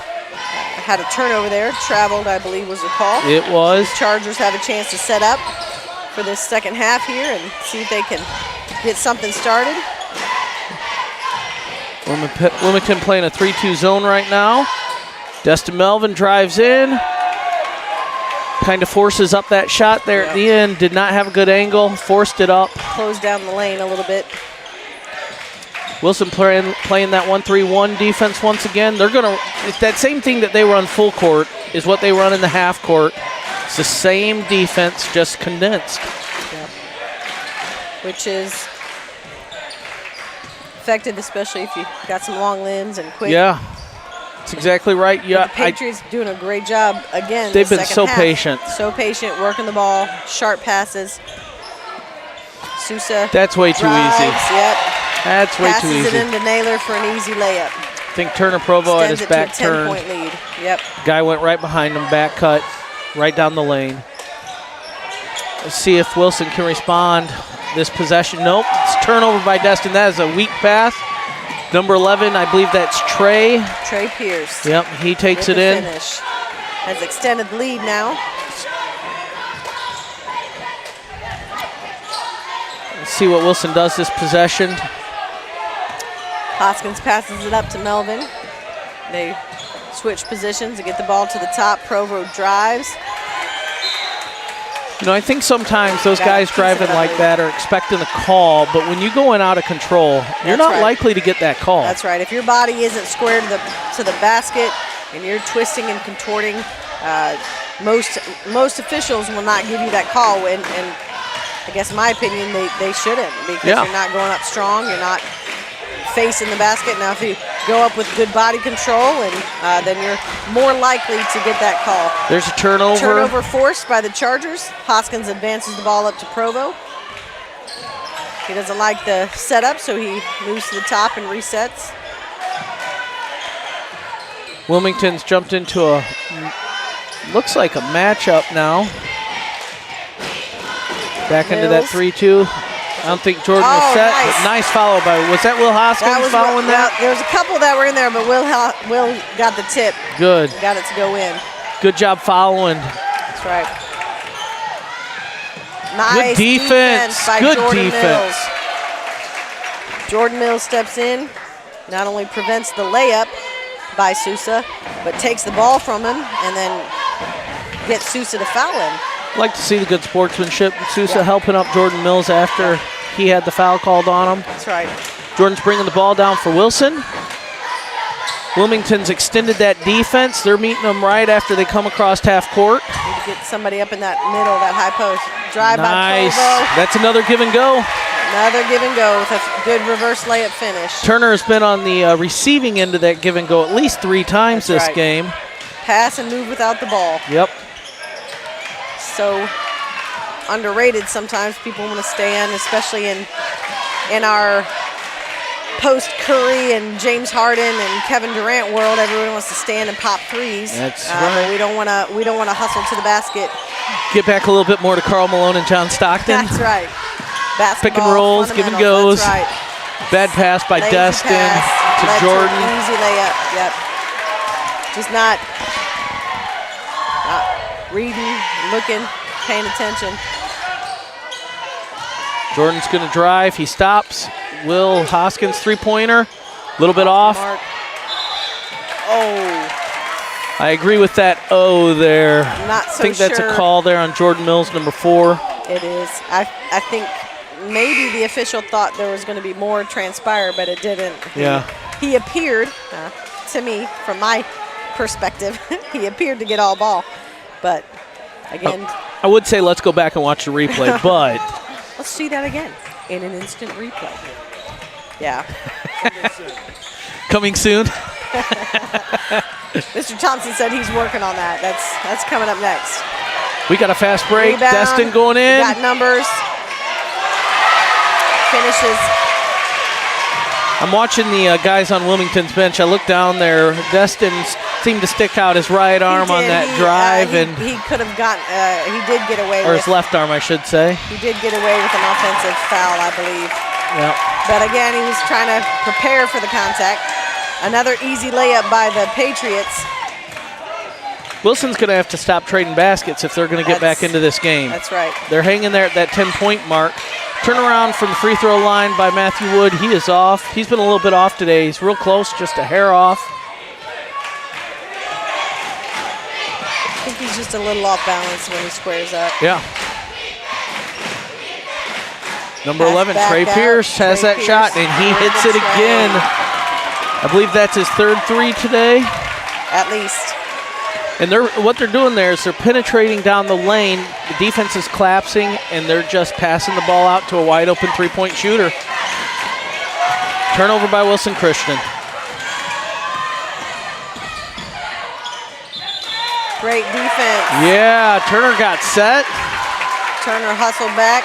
had a turnover there. Traveled, I believe, was the call. It was. The Chargers have a chance to set up for this second half here and see if they can get something started. Wilmington playing a 3-2 zone right now. Destin Melvin drives in. Kind of forces up that shot there at the end. Did not have a good angle. Forced it up. Closed down the lane a little bit. Wilson playing that 1-3-1 defense once again. They're going to, that same thing that they run full court is what they run in the half court. It's the same defense, just condensed. Yep. Which is effective, especially if you got some long limbs and quick. Yeah, that's exactly right. Yeah, the Patriots doing a great job again. They've been so half. patient. So patient, working the ball, sharp passes. Sousa. That's way too drives, easy. Yep. That's way too easy. Passes it into Naylor for an easy layup. I think Turner Provo had his back turned. 10-point lead. Yep. Guy went right behind him, back cut, right down the lane. Let's see if Wilson can respond. This possession, nope. It's turnover by Destin. That is a weak pass. Number 11, I believe that's Trey. Trey Pierce. Yep, he takes it in. Finish. Has extended the lead now. Let's see what Wilson does this possession. Hoskins passes it up to Melvin. They switch positions to get the ball to the top. Provo drives. I think sometimes those guys driving like that are expecting a call, but when you go in out of control, you're not likely to get that call. That's right. If your body isn't square to the basket and you're twisting and contorting, most officials will not give you that call. And I guess in my opinion, they shouldn't, because you're not going up strong. You're not facing the basket. Now, if you go up with good body control, and then you're more likely to get that call. There's a turnover. Turnover forced by the Chargers. Hoskins advances the ball up to Provo. He doesn't like the setup, so he moves to the top and resets. Wilmington's jumped into looks like a matchup now. Back into that 3-2. I don't think Jordan was set, but nice follow by, was that Will Hoskins following that? There was a couple that were in there, but Will got the tip. Good. Got it to go in. Good job following. That's right. Nice good defense by good Jordan defense. Mills. Jordan Mills steps in, not only prevents the layup by Sousa, but takes the ball from him and then gets Sousa to foul him. Like to see the good sportsmanship. Sousa helping up Jordan Mills after he had the foul called on him. That's right. Jordan's bringing the ball down for Wilson. Wilmington's extended that defense. They're meeting them right after they come across half court. You to get somebody up in that middle, that high post. Drive Nice. by Provo. That's another give and go. Another give and go with a good reverse layup finish. Turner has been on the receiving end of that give and go at least 3 times That's this right. game. Pass and move without the ball. Yep. So underrated sometimes. People want to stand, especially in our post-Curry and James Harden and Kevin Durant world. Everyone wants to stand and pop threes. That's right. We don't want to hustle to the basket. Get back a little bit more to Karl Malone and John Stockton. That's right. Basketball, Pick and rolls, give and goes. That's right. Bad pass by Lazy Destin pass, to led Jordan. an easy layup. Yep. Just not reading, looking, paying attention. Jordan's going to drive. He stops. Will Hoskins 3-pointer. A little bit off. Mark. Oh, I agree with that there. not so I think that's sure. a call there on Jordan Mills, number 4. It is. I think maybe the official thought there was going to be more transpire, but it didn't. Yeah. He appeared, to me, from my perspective, he appeared to get all ball. But, again, I would say let's go back and watch the replay, but let's see that again in an instant replay. Yeah. coming soon. Mr. Thompson said he's working on that. That's coming up next. We got a fast break. Rebound. Destin going in. Got numbers. Finishes. I'm watching the guys on Wilmington's bench. I look down there. Destin seemed to stick out his right arm on that drive, and he could have gotten. He did get away or with. his left arm, I should say. He did get away with an offensive foul, I believe. Yeah. But again, he was trying to prepare for the contact. Another easy layup by the Patriots. Wilson's going to have to stop trading baskets if they're going to get back into this game. That's right. They're hanging there at that 10-point mark. Turnaround from the free throw line by Matthew Wood. He is off. He's been a little bit off today. He's real close, just a hair off. I think he's just a little off balance when he squares up. Yeah. Number Pass 11, back Trey out. Pierce has Trey that shot, Pierce. and he Very hits good it try. again. I believe that's his 3rd 3 today. At least. And what they're doing there is they're penetrating down the lane. The defense is collapsing, and they're just passing the ball out to a wide-open 3-point shooter. Turnover by Wilson Christian. Great defense. Yeah, Turner got set. Turner hustled back.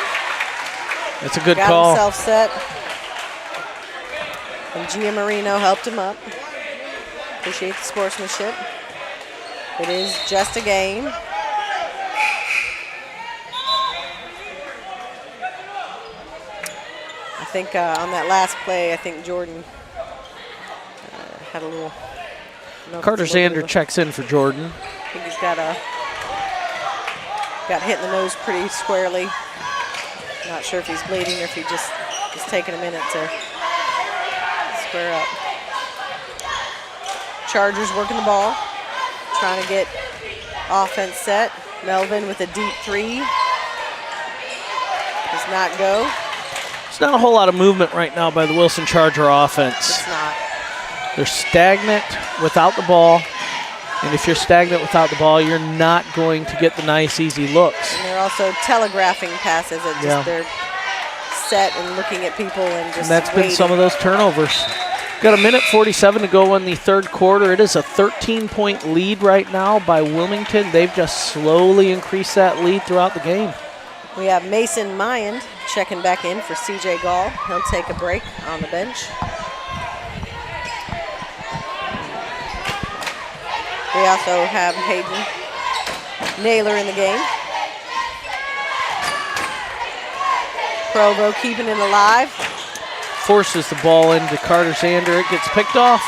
That's a good Got call. himself set. And Gia Marino helped him up. Appreciate the sportsmanship. It is just a game. I think on that last play, I think Jordan had a little. Carter Zander checks in for Jordan. I think he's got hit in the nose pretty squarely. Not sure if he's bleeding or if he just is taking a minute to square up. Chargers working the ball, trying to get offense set. Melvin with a deep 3. Does not go. There's not a whole lot of movement right now by the Wilson Charger offense. It's not. They're stagnant without the ball. And if you're stagnant without the ball, you're not going to get the nice, easy looks. And they're also telegraphing passes. They're set and looking at people and just And that's waiting. been some of those turnovers. Got a minute 47 to go in the 3rd quarter. It is a 13-point lead right now by Wilmington. They've just slowly increased that lead throughout the game. We have Mason Mayand checking back in for CJ Gall. He'll take a break on the bench. We also have Hayden Naylor in the game. Provo keeping it alive. Forces the ball into Carter Zander. It gets picked off.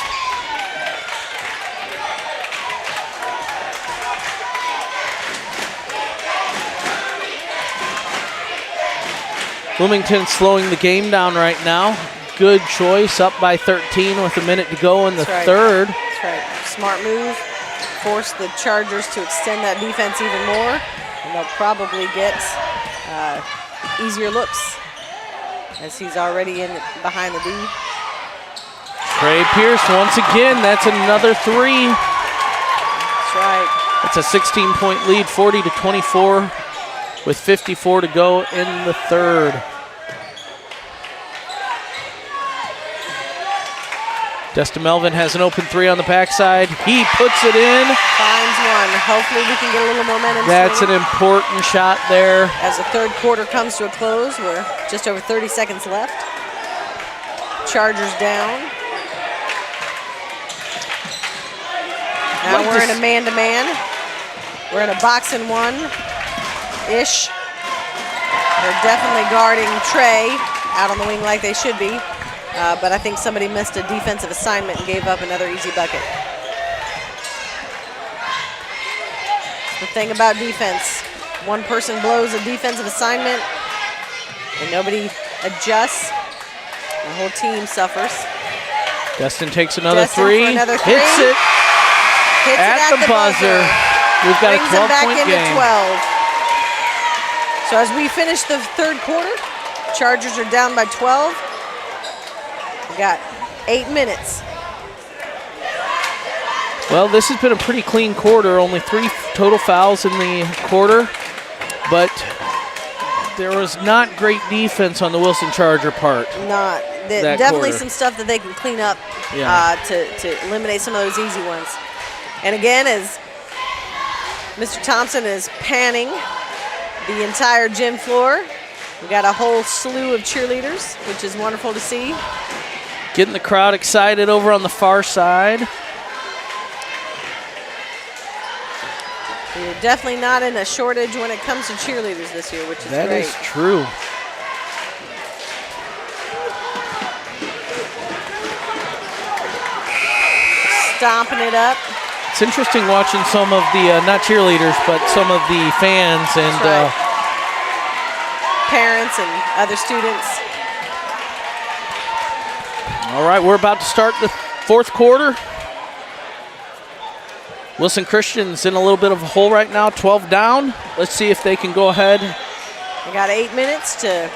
Wilmington slowing the game down right now. Good choice, up by 13 with a minute to go in the 3rd. That's right. Smart move. Force the Chargers to extend that defense even more. And they'll probably get easier looks as he's already in behind the D. Trey Pierce once again. That's another 3. That's right. It's a 16-point lead, 40-24, with 54 to go in the third. Destin Melvin has an open three on the backside. He puts it in. Finds one. Hopefully we can get a little momentum. That's an important shot there. As the third quarter comes to a close, we're just over 30 seconds left. Chargers down. Now we're in a man-to-man. We're in a box and one-ish. They're definitely guarding Trey out on the wing like they should be. But I think somebody missed a defensive assignment and gave up another easy bucket. The thing about defense, one person blows a defensive assignment and nobody adjusts. The whole team suffers. Destin takes another Destin three. for another three. Hits it at the buzzer. We've got Brings a them back 12-point into game. 12. So as we finish the third quarter, Chargers are down by 12. We got 8 minutes. Well, this has been a pretty clean quarter. Only 3 total fouls in the quarter, but there was not great defense on the Wilson Charger part. Definitely quarter. some stuff that they can clean up to eliminate some of those easy ones. And again, as Mr. Thompson is panning the entire gym floor, we got a whole slew of cheerleaders, which is wonderful to see. Getting the crowd excited over on the far side. We're definitely not in a shortage when it comes to cheerleaders this year, which is great. That is true. Stomping it up. It's interesting watching some of the, not cheerleaders, but some of the fans and parents and other students. All right, we're about to start the fourth quarter. Wilson Christian's in a little bit of a hole right now, 12 down. Let's see if they can go ahead. We got 8 minutes to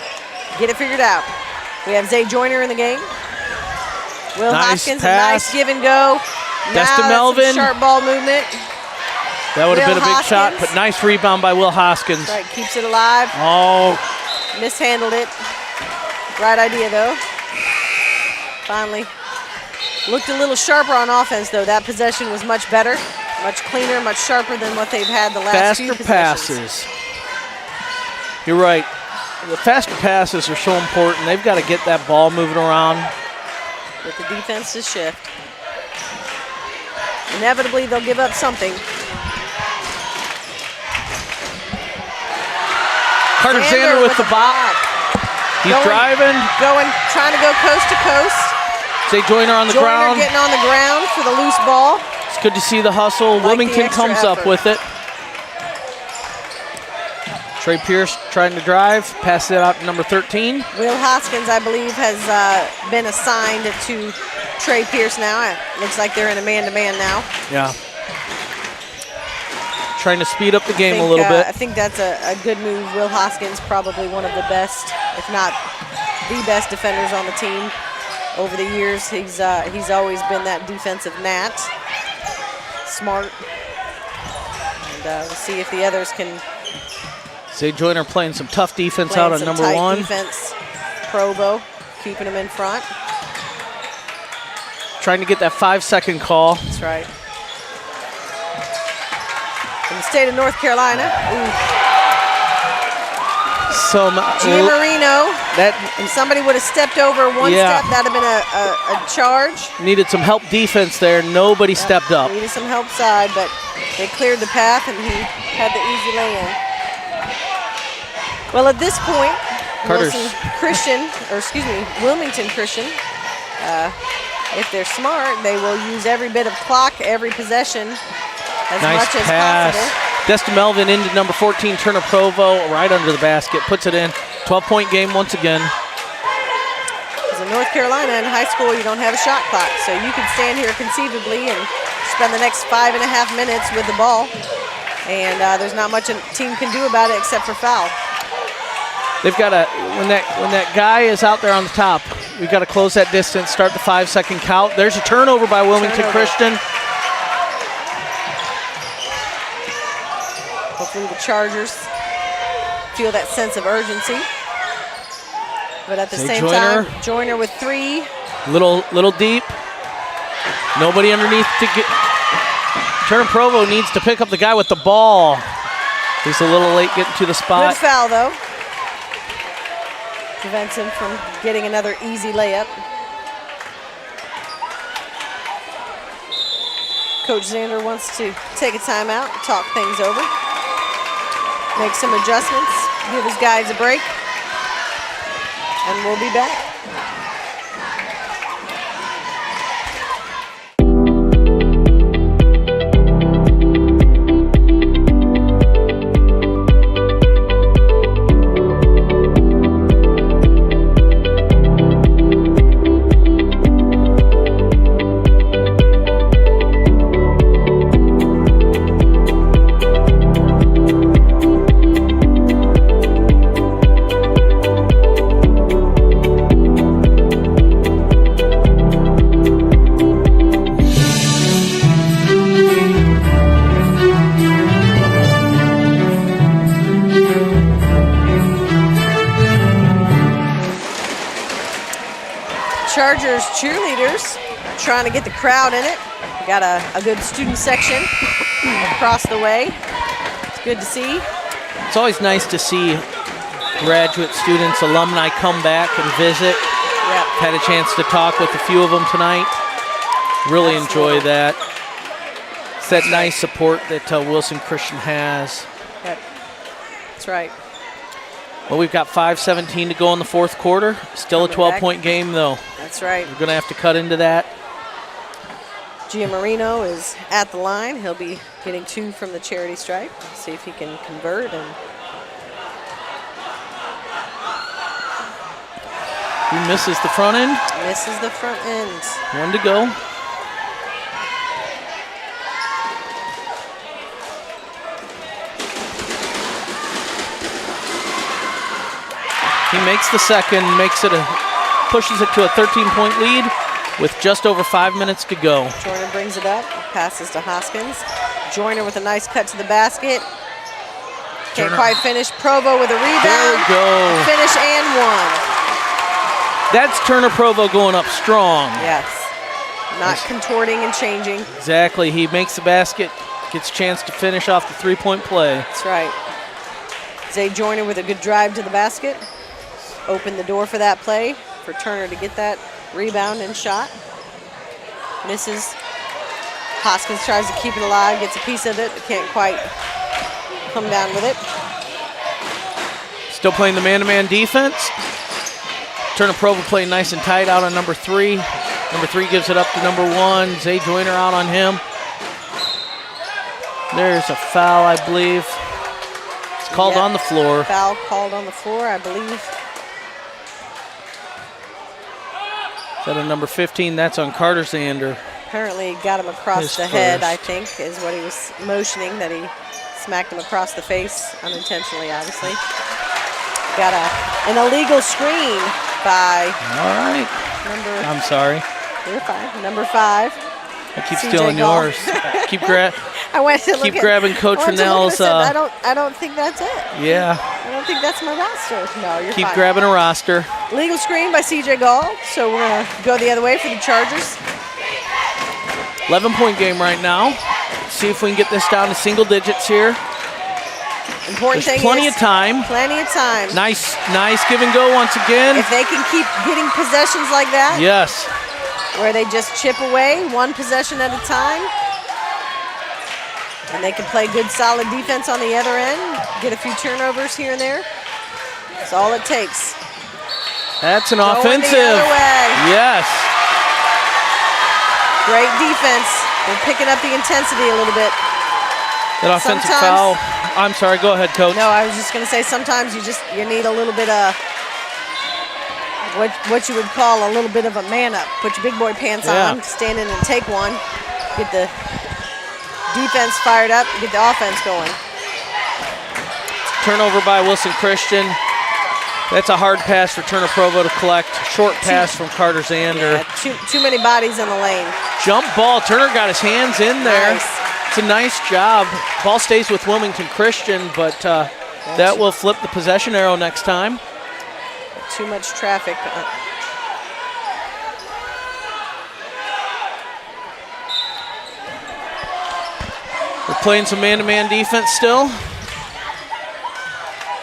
get it figured out. We have Zay Joyner in the game. Will Nice Hoskins, pass. a nice give and go. Destin Now Melvin. some sharp ball movement. That would have Will been a big shot, Hoskins. but nice rebound by Will Hoskins. Right, keeps it alive. Oh, Mishandled it. Right idea, though. Finally. Looked a little sharper on offense, though. That possession was much better, much cleaner, much sharper than what they've had the last few faster possessions. passes. You're right. The faster passes are so important. They've got to get that ball moving around. With the defense to shift. Inevitably, they'll give up something. Carter Zander with the block. He's driving. Trying to go coast to coast. Zay Joyner on the Joyner ground. getting on the ground for the loose ball. It's good to see the hustle. Like the Wilmington extra comes up effort. with it. Trey Pierce trying to drive. Pass it out to number 13. Will Hoskins, I believe, has been assigned to Trey Pierce now. It looks like they're in a man-to-man now. Yeah. Trying to speed up the game a little I bit. think that's a good move. Will Hoskins, probably one of the best, if not the best defenders on the team. Over the years, he's always been that defensive gnat. Smart. And we'll see if the others can Zay Joyner playing some tough defense play out on some number tight 1. defense. Provo keeping him in front. Trying to get that 5-second call. That's right. From the state of North Carolina. Gia Marino. If somebody would have stepped over one step, that would have been a charge. Needed some help defense there. Nobody stepped up. Needed some help side, but they cleared the path and he had the easy lay-in. Well, at this point, Wilmington Christian, if they're smart, they will use every bit of clock, every possession as much as possible. Destin Melvin into number 14, Turner Provo, right under the basket, puts it in. 12-point game once again. Because in North Carolina, in high school, you don't have a shot clock, so you could stand here conceivably and spend the next 5.5 minutes with the ball, and there's not much a team can do about it except for foul. They've got to, when that guy is out there on the top, we've got to close that distance, start the 5-second count. There's a turnover by Wilmington Christian. Hopefully the Chargers feel that sense of urgency. But at the same time, Joyner with 3. Little deep. Nobody underneath to get. Turner Provo needs to pick up the guy with the ball. He's a little late getting to the spot. Good foul, though. Prevents him from getting another easy layup. Coach Zander wants to take a timeout, talk things over, make some adjustments, give his guys a break, and we'll be back. Chargers cheerleaders trying to get the crowd in it. We got a good student section across the way. It's good to see. It's always nice to see graduate students, alumni come back and visit. Yep. Had a chance to talk with a few of them tonight. Really enjoy that. It's that nice support that Wilson Christian has. Yep. That's right. Well, we've got 5:17 to go in the fourth quarter. Still a 12-point game, though. That's right. We're going to have to cut into that. Giamarino is at the line. He'll be getting 2 from the charity stripe. See if he can convert. And he misses the front end. Misses the front end. 1 to go. He makes the second, pushes it to a 13-point lead with just over 5 minutes to go. Joyner brings it up, passes to Hoskins. Joyner with a nice cut to the basket. Can't quite finish. Provo with a rebound. There we go. Finish and 1. That's Turner Provo going up strong. Yes. Not contorting and changing. Exactly. He makes the basket, gets a chance to finish off the 3-point play. That's right. Zay Joyner with a good drive to the basket. Open the door for that play for Turner to get that rebound and shot. Misses. Hoskins tries to keep it alive, gets a piece of it, but can't quite come down with it. Still playing the man-to-man defense. Turner Provo playing nice and tight out on number 3. Number 3 gives it up to number 1. Zay Joyner out on him. There's a foul, I believe. It's called on the floor. Foul called on the floor, I believe. Is that a number 15? That's on Carter Zander. Apparently got him across the head, I think, is what he was motioning, that he smacked him across the face, unintentionally, obviously. Got an illegal screen by I'm sorry. You're fine. Number 5. I keep stealing yours. I went to keep grabbing Coach Rennell's. I don't think that's it. Yeah. I don't think that's my roster. No, you're Keep fine. grabbing a roster. Legal screen by CJ Gall. So we're going to go the other way for the Chargers. 11-point game right now. See if we can get this down to single digits here. Important There's thing plenty is of time. Plenty of time. Nice give and go once again. If they can keep getting possessions like that. Yes. Where they just chip away, 1 possession at a time. And they can play good, solid defense on the other end. Get a few turnovers here and there. That's all it takes. That's an Going offensive. the other way. Yes. Great defense. They're picking up the intensity a little bit. That offensive foul. I'm sorry, go ahead, Coach. No, I was just going to say sometimes you need a little bit of what you would call a little bit of a man up. Put your big boy pants on, stand in and take one. Get the defense fired up, get the offense going. Turnover by Wilson Christian. That's a hard pass for Turner Provo to collect. Short pass from Carter Zander. Yeah, too many bodies in the lane. Jump ball. Turner got his hands in there. Nice. It's a nice job. Ball stays with Wilmington Christian, but that will flip the possession arrow next time. Too much traffic. We're playing some man-to-man defense still.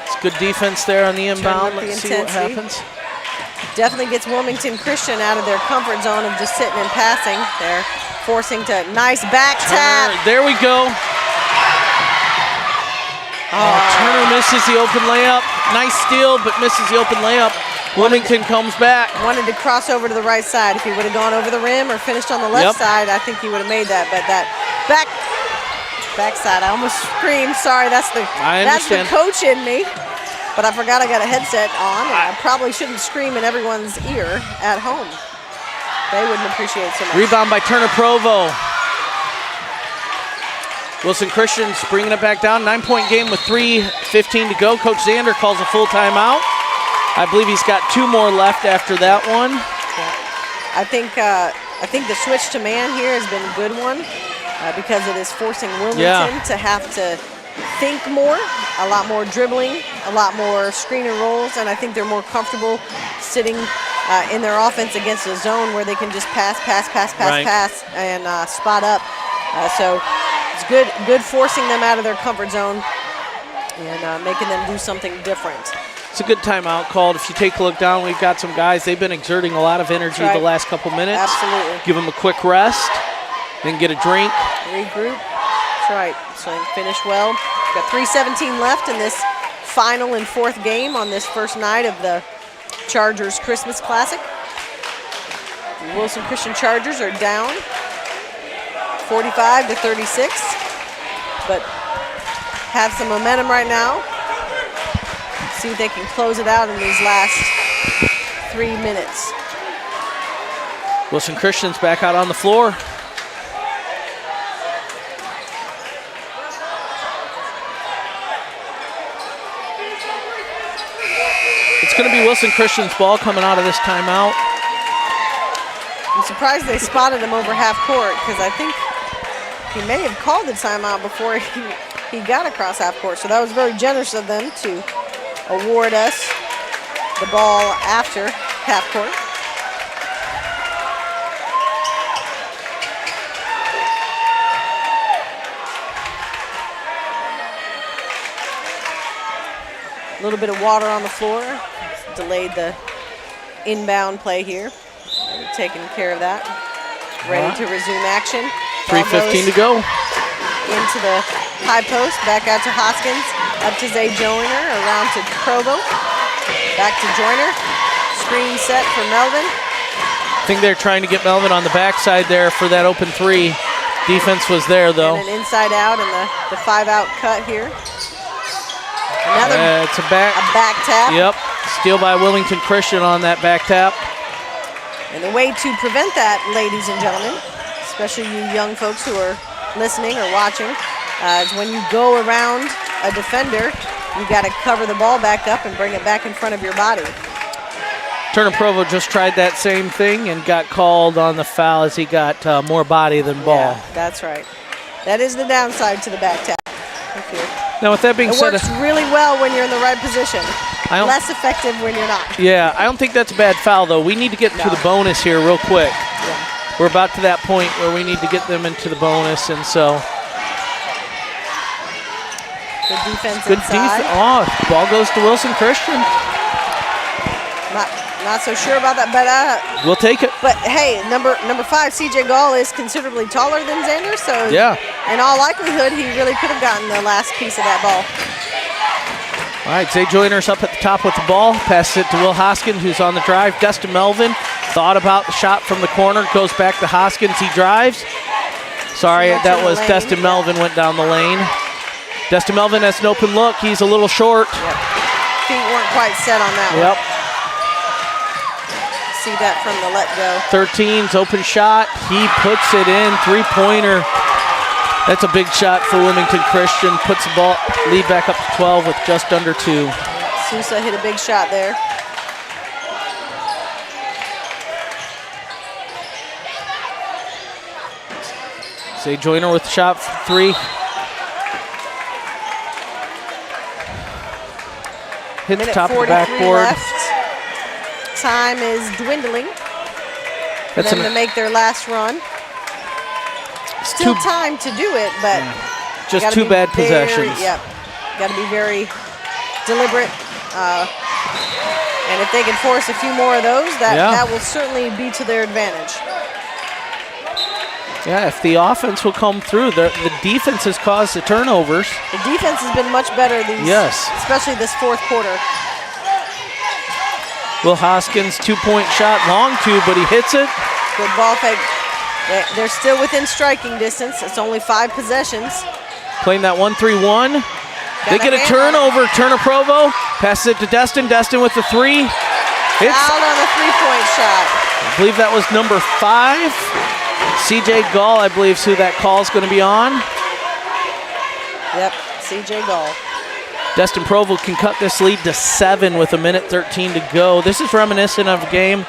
It's good defense there on the inbound. Let's see what happens. Definitely gets Wilmington Christian out of their comfort zone of just sitting and passing. They're forcing to nice back tap. There we go. Turner misses the open layup. Nice steal, but misses the open layup. Wilmington comes back. Wanted to cross over to the right side. If he would have gone over the rim or finished on the left side, I think he would have made that. But that backside, I almost screamed. Sorry, that's the coach in me. But I forgot I got a headset on, and I probably shouldn't scream in everyone's ear at home. They wouldn't appreciate so much. Rebound by Turner Provo. Wilson Christian's bringing it back down. 9-point game with 3:15 to go. Coach Zander calls a full timeout. I believe he's got 2 more left after that one. Yeah. I think the switch to man here has been a good one because it is forcing Wilmington to have to think more, a lot more dribbling, a lot more screen and rolls, and I think they're more comfortable sitting in their offense against a zone where they can just pass, and spot up. So it's good forcing them out of their comfort zone and making them do something different. It's a good timeout called. If you take a look down, we've got some guys. They've been exerting a lot of energy the last couple minutes. Absolutely. Give them a quick rest, then get a drink. Regroup. That's right. So finish well. Got 3:17 left in this final and 4th game on this first night of the Chargers Christmas Classic. The Wilson Christian Chargers are down 45-36, but have some momentum right now. See if they can close it out in these last 3 minutes. Wilson Christian's back out on the floor. It's going to be Wilson Christian's ball coming out of this timeout. I'm surprised they spotted him over half court because I think he may have called the timeout before he got across half court. So that was very generous of them to award us the ball after half court. A little bit of water on the floor. Delayed the inbound play here. They're taking care of that. Ready to resume action. 3:15 to go. Into the high post, back out to Hoskins, up to Zay Joyner, around to Provo, back to Joyner. Screen set for Melvin. I think they're trying to get Melvin on the backside there for that open 3. Defense was there though. And an inside out and the 5-out cut here. Another it's a back tap. Yep, steal by Wilmington Christian on that back tap. And the way to prevent that, ladies and gentlemen, especially you young folks who are listening or watching, is when you go around a defender, you got to cover the ball back up and bring it back in front of your body. Turner Provo just tried that same thing and got called on the foul as he got more body than ball. Yeah, that's right. That is the downside to the back tap. Now, with that being said, it works really well when you're in the right position. Less effective when you're not. Yeah, I don't think that's a bad foul, though. We need to get to the bonus here real quick. Yeah. We're about to that point where we need to get them into the bonus, and so. Good defense inside. Ball goes to Wilson Christian. Not so sure about that, but we'll take it. But hey, number 5, CJ Gall, is considerably taller than Zander, so in all likelihood, he really could have gotten the last piece of that ball. All right, Zay Joyner's up at the top with the ball. Passes it to Will Hoskins, who's on the drive. Dustin Melvin thought about the shot from the corner, goes back to Hoskins. He drives. Sorry, that was Dustin Melvin went down the lane. Dustin Melvin has an open look. He's a little short. Yep. Feet weren't quite set on that one. See that from the let go. 13's open shot. He puts it in. 3-pointer. That's a big shot for Wilmington Christian. Puts the ball lead back up to 12 with just under 2. Sousa hit a big shot there. Zay Joyner with the shot for 3. Hit the top of the backboard. Left. Time is dwindling for That's them to make their last run. Still time to do it, but just 2 bad possessions. Yep, got to be very deliberate. And if they can force a few more of those, that will certainly be to their advantage. Yeah, if the offense will come through, the defense has caused the turnovers. The defense has been much better especially this fourth quarter. Will Hoskins, 2-point shot, long 2, but he hits it. Good ball fake. They're still within striking distance. It's only 5 possessions. Playing that 1-3-1. They get a turnover. Turner Provo passes it to Destin. Destin with the 3. Fouled on the 3-point shot. I believe that was number 5. CJ Gall, I believe, is who that call is going to be on. Yep, CJ Gall. Destin Provo can cut this lead to 7 with 1:13 to go. This is reminiscent of a game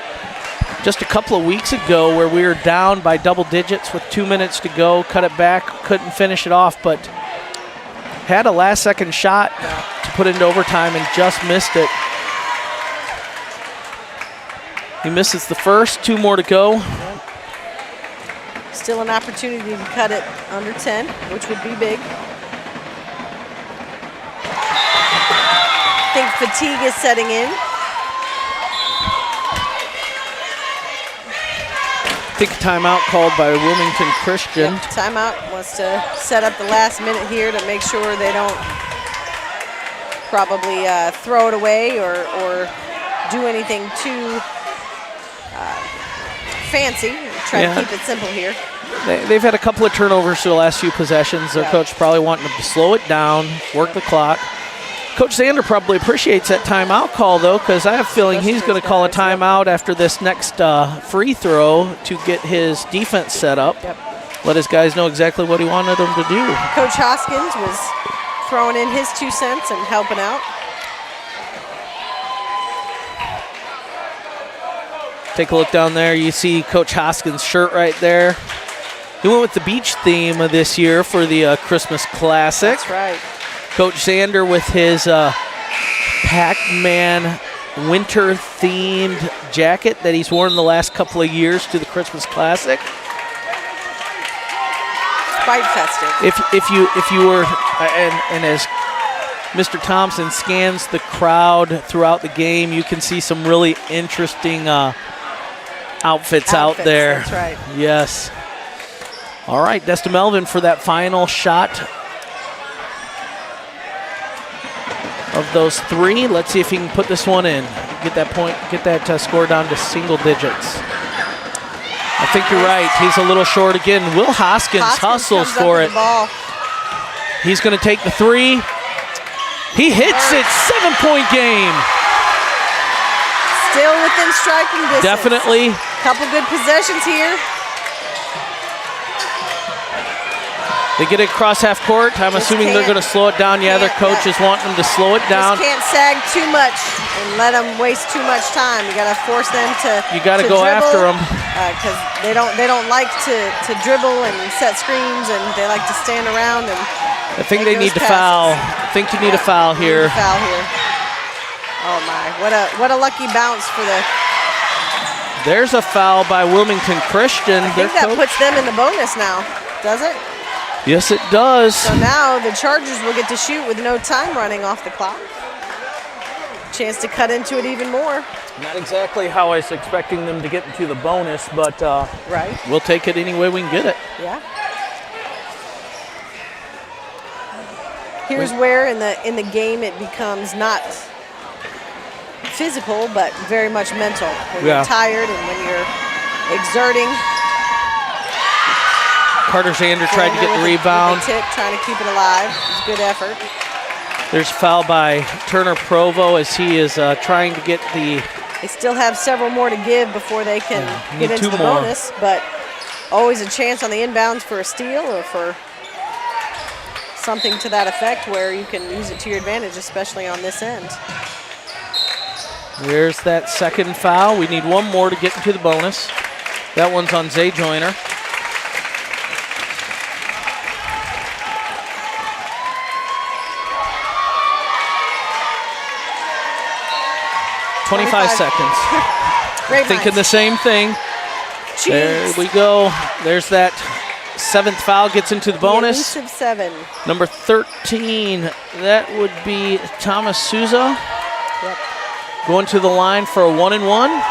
just a couple of weeks ago where we were down by double digits with 2 minutes to go, cut it back, couldn't finish it off, but had a last-second shot to put into overtime and just missed it. He misses the first, 2 more to go. Still an opportunity to cut it under 10, which would be big. I think fatigue is setting in. I think a timeout called by Wilmington Christian. Yep, timeout wants to set up the last minute here to make sure they don't probably throw it away or do anything too fancy. Try to keep it simple here. They've had a couple of turnovers for the last few possessions. Their coach probably wanting them to slow it down, work the clock. Coach Zander probably appreciates that timeout call, though, because I have a feeling he's going to call a timeout after this next free throw to get his defense set up. Yep. Let his guys know exactly what he wanted them to do. Coach Hoskins was throwing in his 2 cents and helping out. Take a look down there. You see Coach Hoskins' shirt right there. He went with the beach theme of this year for the Christmas Classic. That's right. Coach Zander with his Pac-Man winter-themed jacket that he's worn the last couple of years to the Christmas Classic. Quite festive. If you were, and as Mr. Thompson scans the crowd throughout the game, you can see some really interesting outfits out there. That's right. Yes. All right, Destin Melvin for that final shot of those 3. Let's see if he can put this one in. Get that point, get that score down to single digits. I think you're right. He's a little short again. Will Hoskins hustles for it. He's going to take the 3. He hits it. 7-point game. Still within striking distance. Definitely. Couple good possessions here. They get it across half court. I'm assuming they're going to slow it down. Yeah, their coach is wanting them to slow it down. Just can't sag too much and let them waste too much time. You got to force them to. You got to go dribble, after them because they don't like to dribble and set screens, and they like to stand around and. I think they need to foul. I think you need a foul here. Foul here. Oh my! What a lucky bounce for the. There's a foul by Wilmington Christian. I think that puts them in the bonus now, does it? Yes, it does. So now the Chargers will get to shoot with no time running off the clock. Chance to cut into it even more. Not exactly how I was expecting them to get into the bonus, but right. We'll take it any way we can get it. Yeah. Here's where in the game it becomes not physical, but very much mental. When you're tired and when you're exerting. Carter Zander tried to get the rebound. Trying to keep it alive. It's a good effort. There's a foul by Turner Provo as he is trying to get the. They still have several more to give before they can get into the bonus, but always a chance on the inbounds for a steal or for something to that effect where you can use it to your advantage, especially on this end. There's that second foul. We need 1 more to get into the bonus. That one's on Zay Joyner. 25 seconds. Great Thinking the minds. same thing. Jeez. There we go. There's that 7th foul, gets into the bonus. The elusive 7. Number 13, that would be Thomas Souza. Yep. Going to the line for a 1-and-1.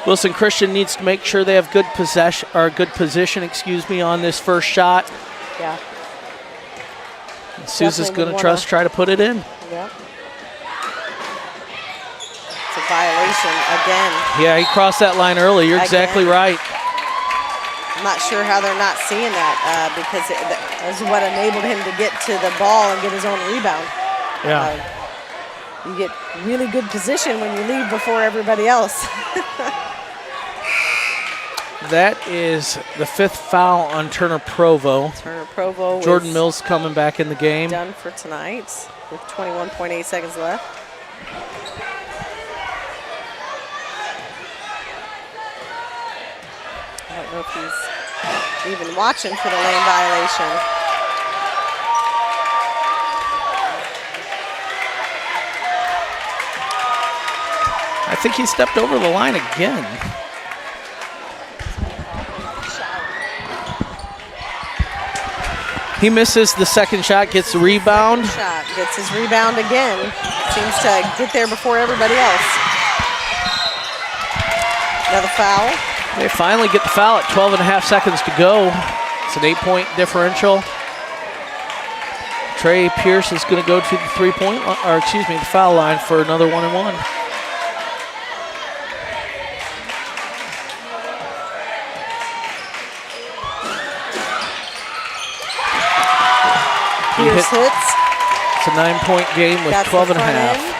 Wilson Christian needs to make sure they have good possession or good position, on this first shot. Yeah. Souza's Definitely going to try to put it in. Yep. It's a violation again. Yeah, he crossed that line early. You're exactly right. I'm not sure how they're not seeing that because that is what enabled him to get to the ball and get his own rebound. Yeah. You get really good position when you leave before everybody else. That is the 5th foul on Turner Provo. Turner Provo. Jordan Mills coming back in the game. Done for tonight with 21.8 seconds left. I don't know if he's even watching for the lane violation. I think he stepped over the line again. He misses the second shot, gets the rebound. Shot, gets his rebound again. Seems to get there before everybody else. Another foul. They finally get the foul at 12.5 seconds to go. It's an 8-point differential. Trey Pierce is going to go to the the foul line for another 1-and-1. Pierce hits. It's a 9-point game with 12.5.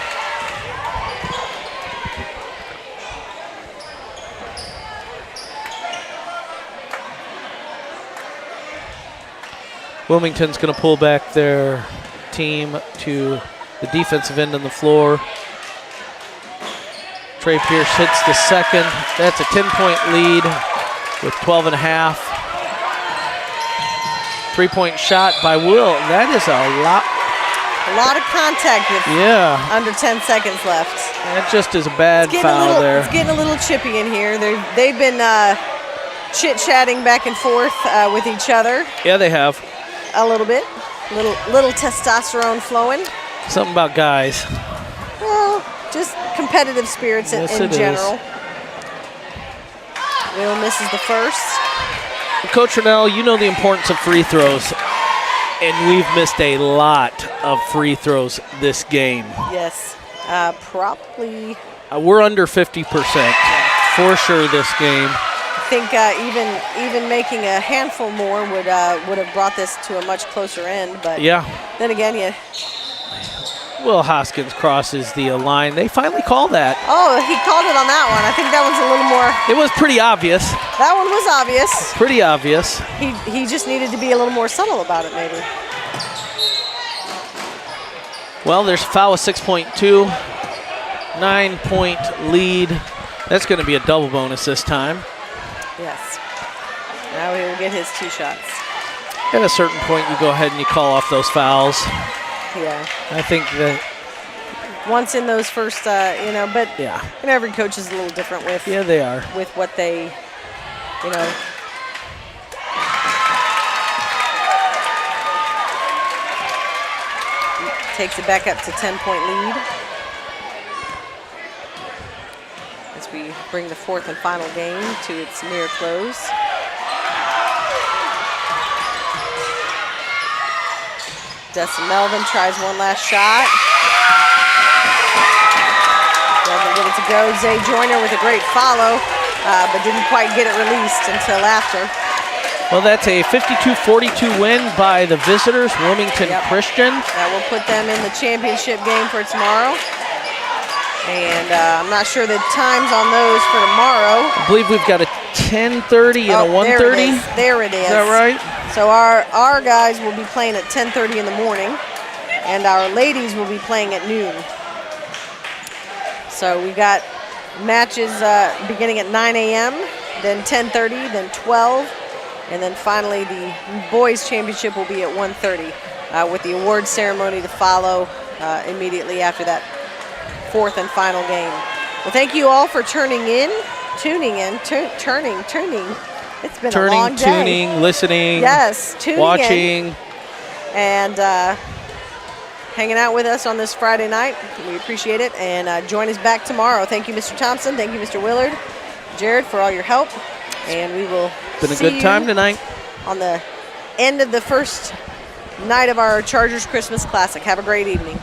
Wilmington's going to pull back their team to the defensive end on the floor. Trey Pierce hits the second. That's a 10-point lead with 12.5. 3-point shot by Will. That is a lot. A lot of contact with under 10 seconds left. That just is a bad foul there. It's getting a little chippy in here. They've been chit-chatting back and forth with each other. Yeah, they have. A little bit. Little testosterone flowing. Something about guys. Well, just competitive spirits in general. Will misses the first. Coach Rennell, you know the importance of free throws, and we've missed a lot of free throws this game. Yes, probably. We're under 50% for sure this game. I think even making a handful more would have brought this to a much closer end. But then again, Will Hoskins crosses the line. They finally call that. Oh, he called it on that one. I think that one's a little more. It was pretty obvious. That one was obvious. Pretty obvious. He just needed to be a little more subtle about it, maybe. Well, there's a foul with 6.2. 9-point lead. That's going to be a double bonus this time. Yes. Now he will get his 2 shots. At a certain point, you go ahead and you call off those fouls. Yeah. I think that once in those first, but every coach is a little different with. Yeah, they are. With what they, Takes it back up to 10-point lead. As we bring the 4th and final game to its near close. Destin Melvin tries one last shot. Doesn't get it to go. Zay Joyner with a great follow, but didn't quite get it released until after. Well, that's a 52-42 win by the visitors, Wilmington Christian. That will put them in the championship game for tomorrow. And I'm not sure the times on those for tomorrow. I believe we've got a 10:30 and a 1:30. There it is. Is that right? So our guys will be playing at 10:30 in the morning, and our ladies will be playing at noon. So we got matches beginning at 9 a.m., then 10:30, then 12, and then finally the boys championship will be at 1:30 with the award ceremony to follow immediately after that fourth and final game. Well, thank you all for tuning in. It's been a long day. Tuning, listening. Yes, tuning watching. in. And hanging out with us on this Friday night. We appreciate it. And join us back tomorrow. Thank you, Mr. Thompson. Thank you, Mr. Willard. Jared, for all your help. And we will Been a good time tonight. On the end of the first night of our Chargers Christmas Classic. Have a great evening.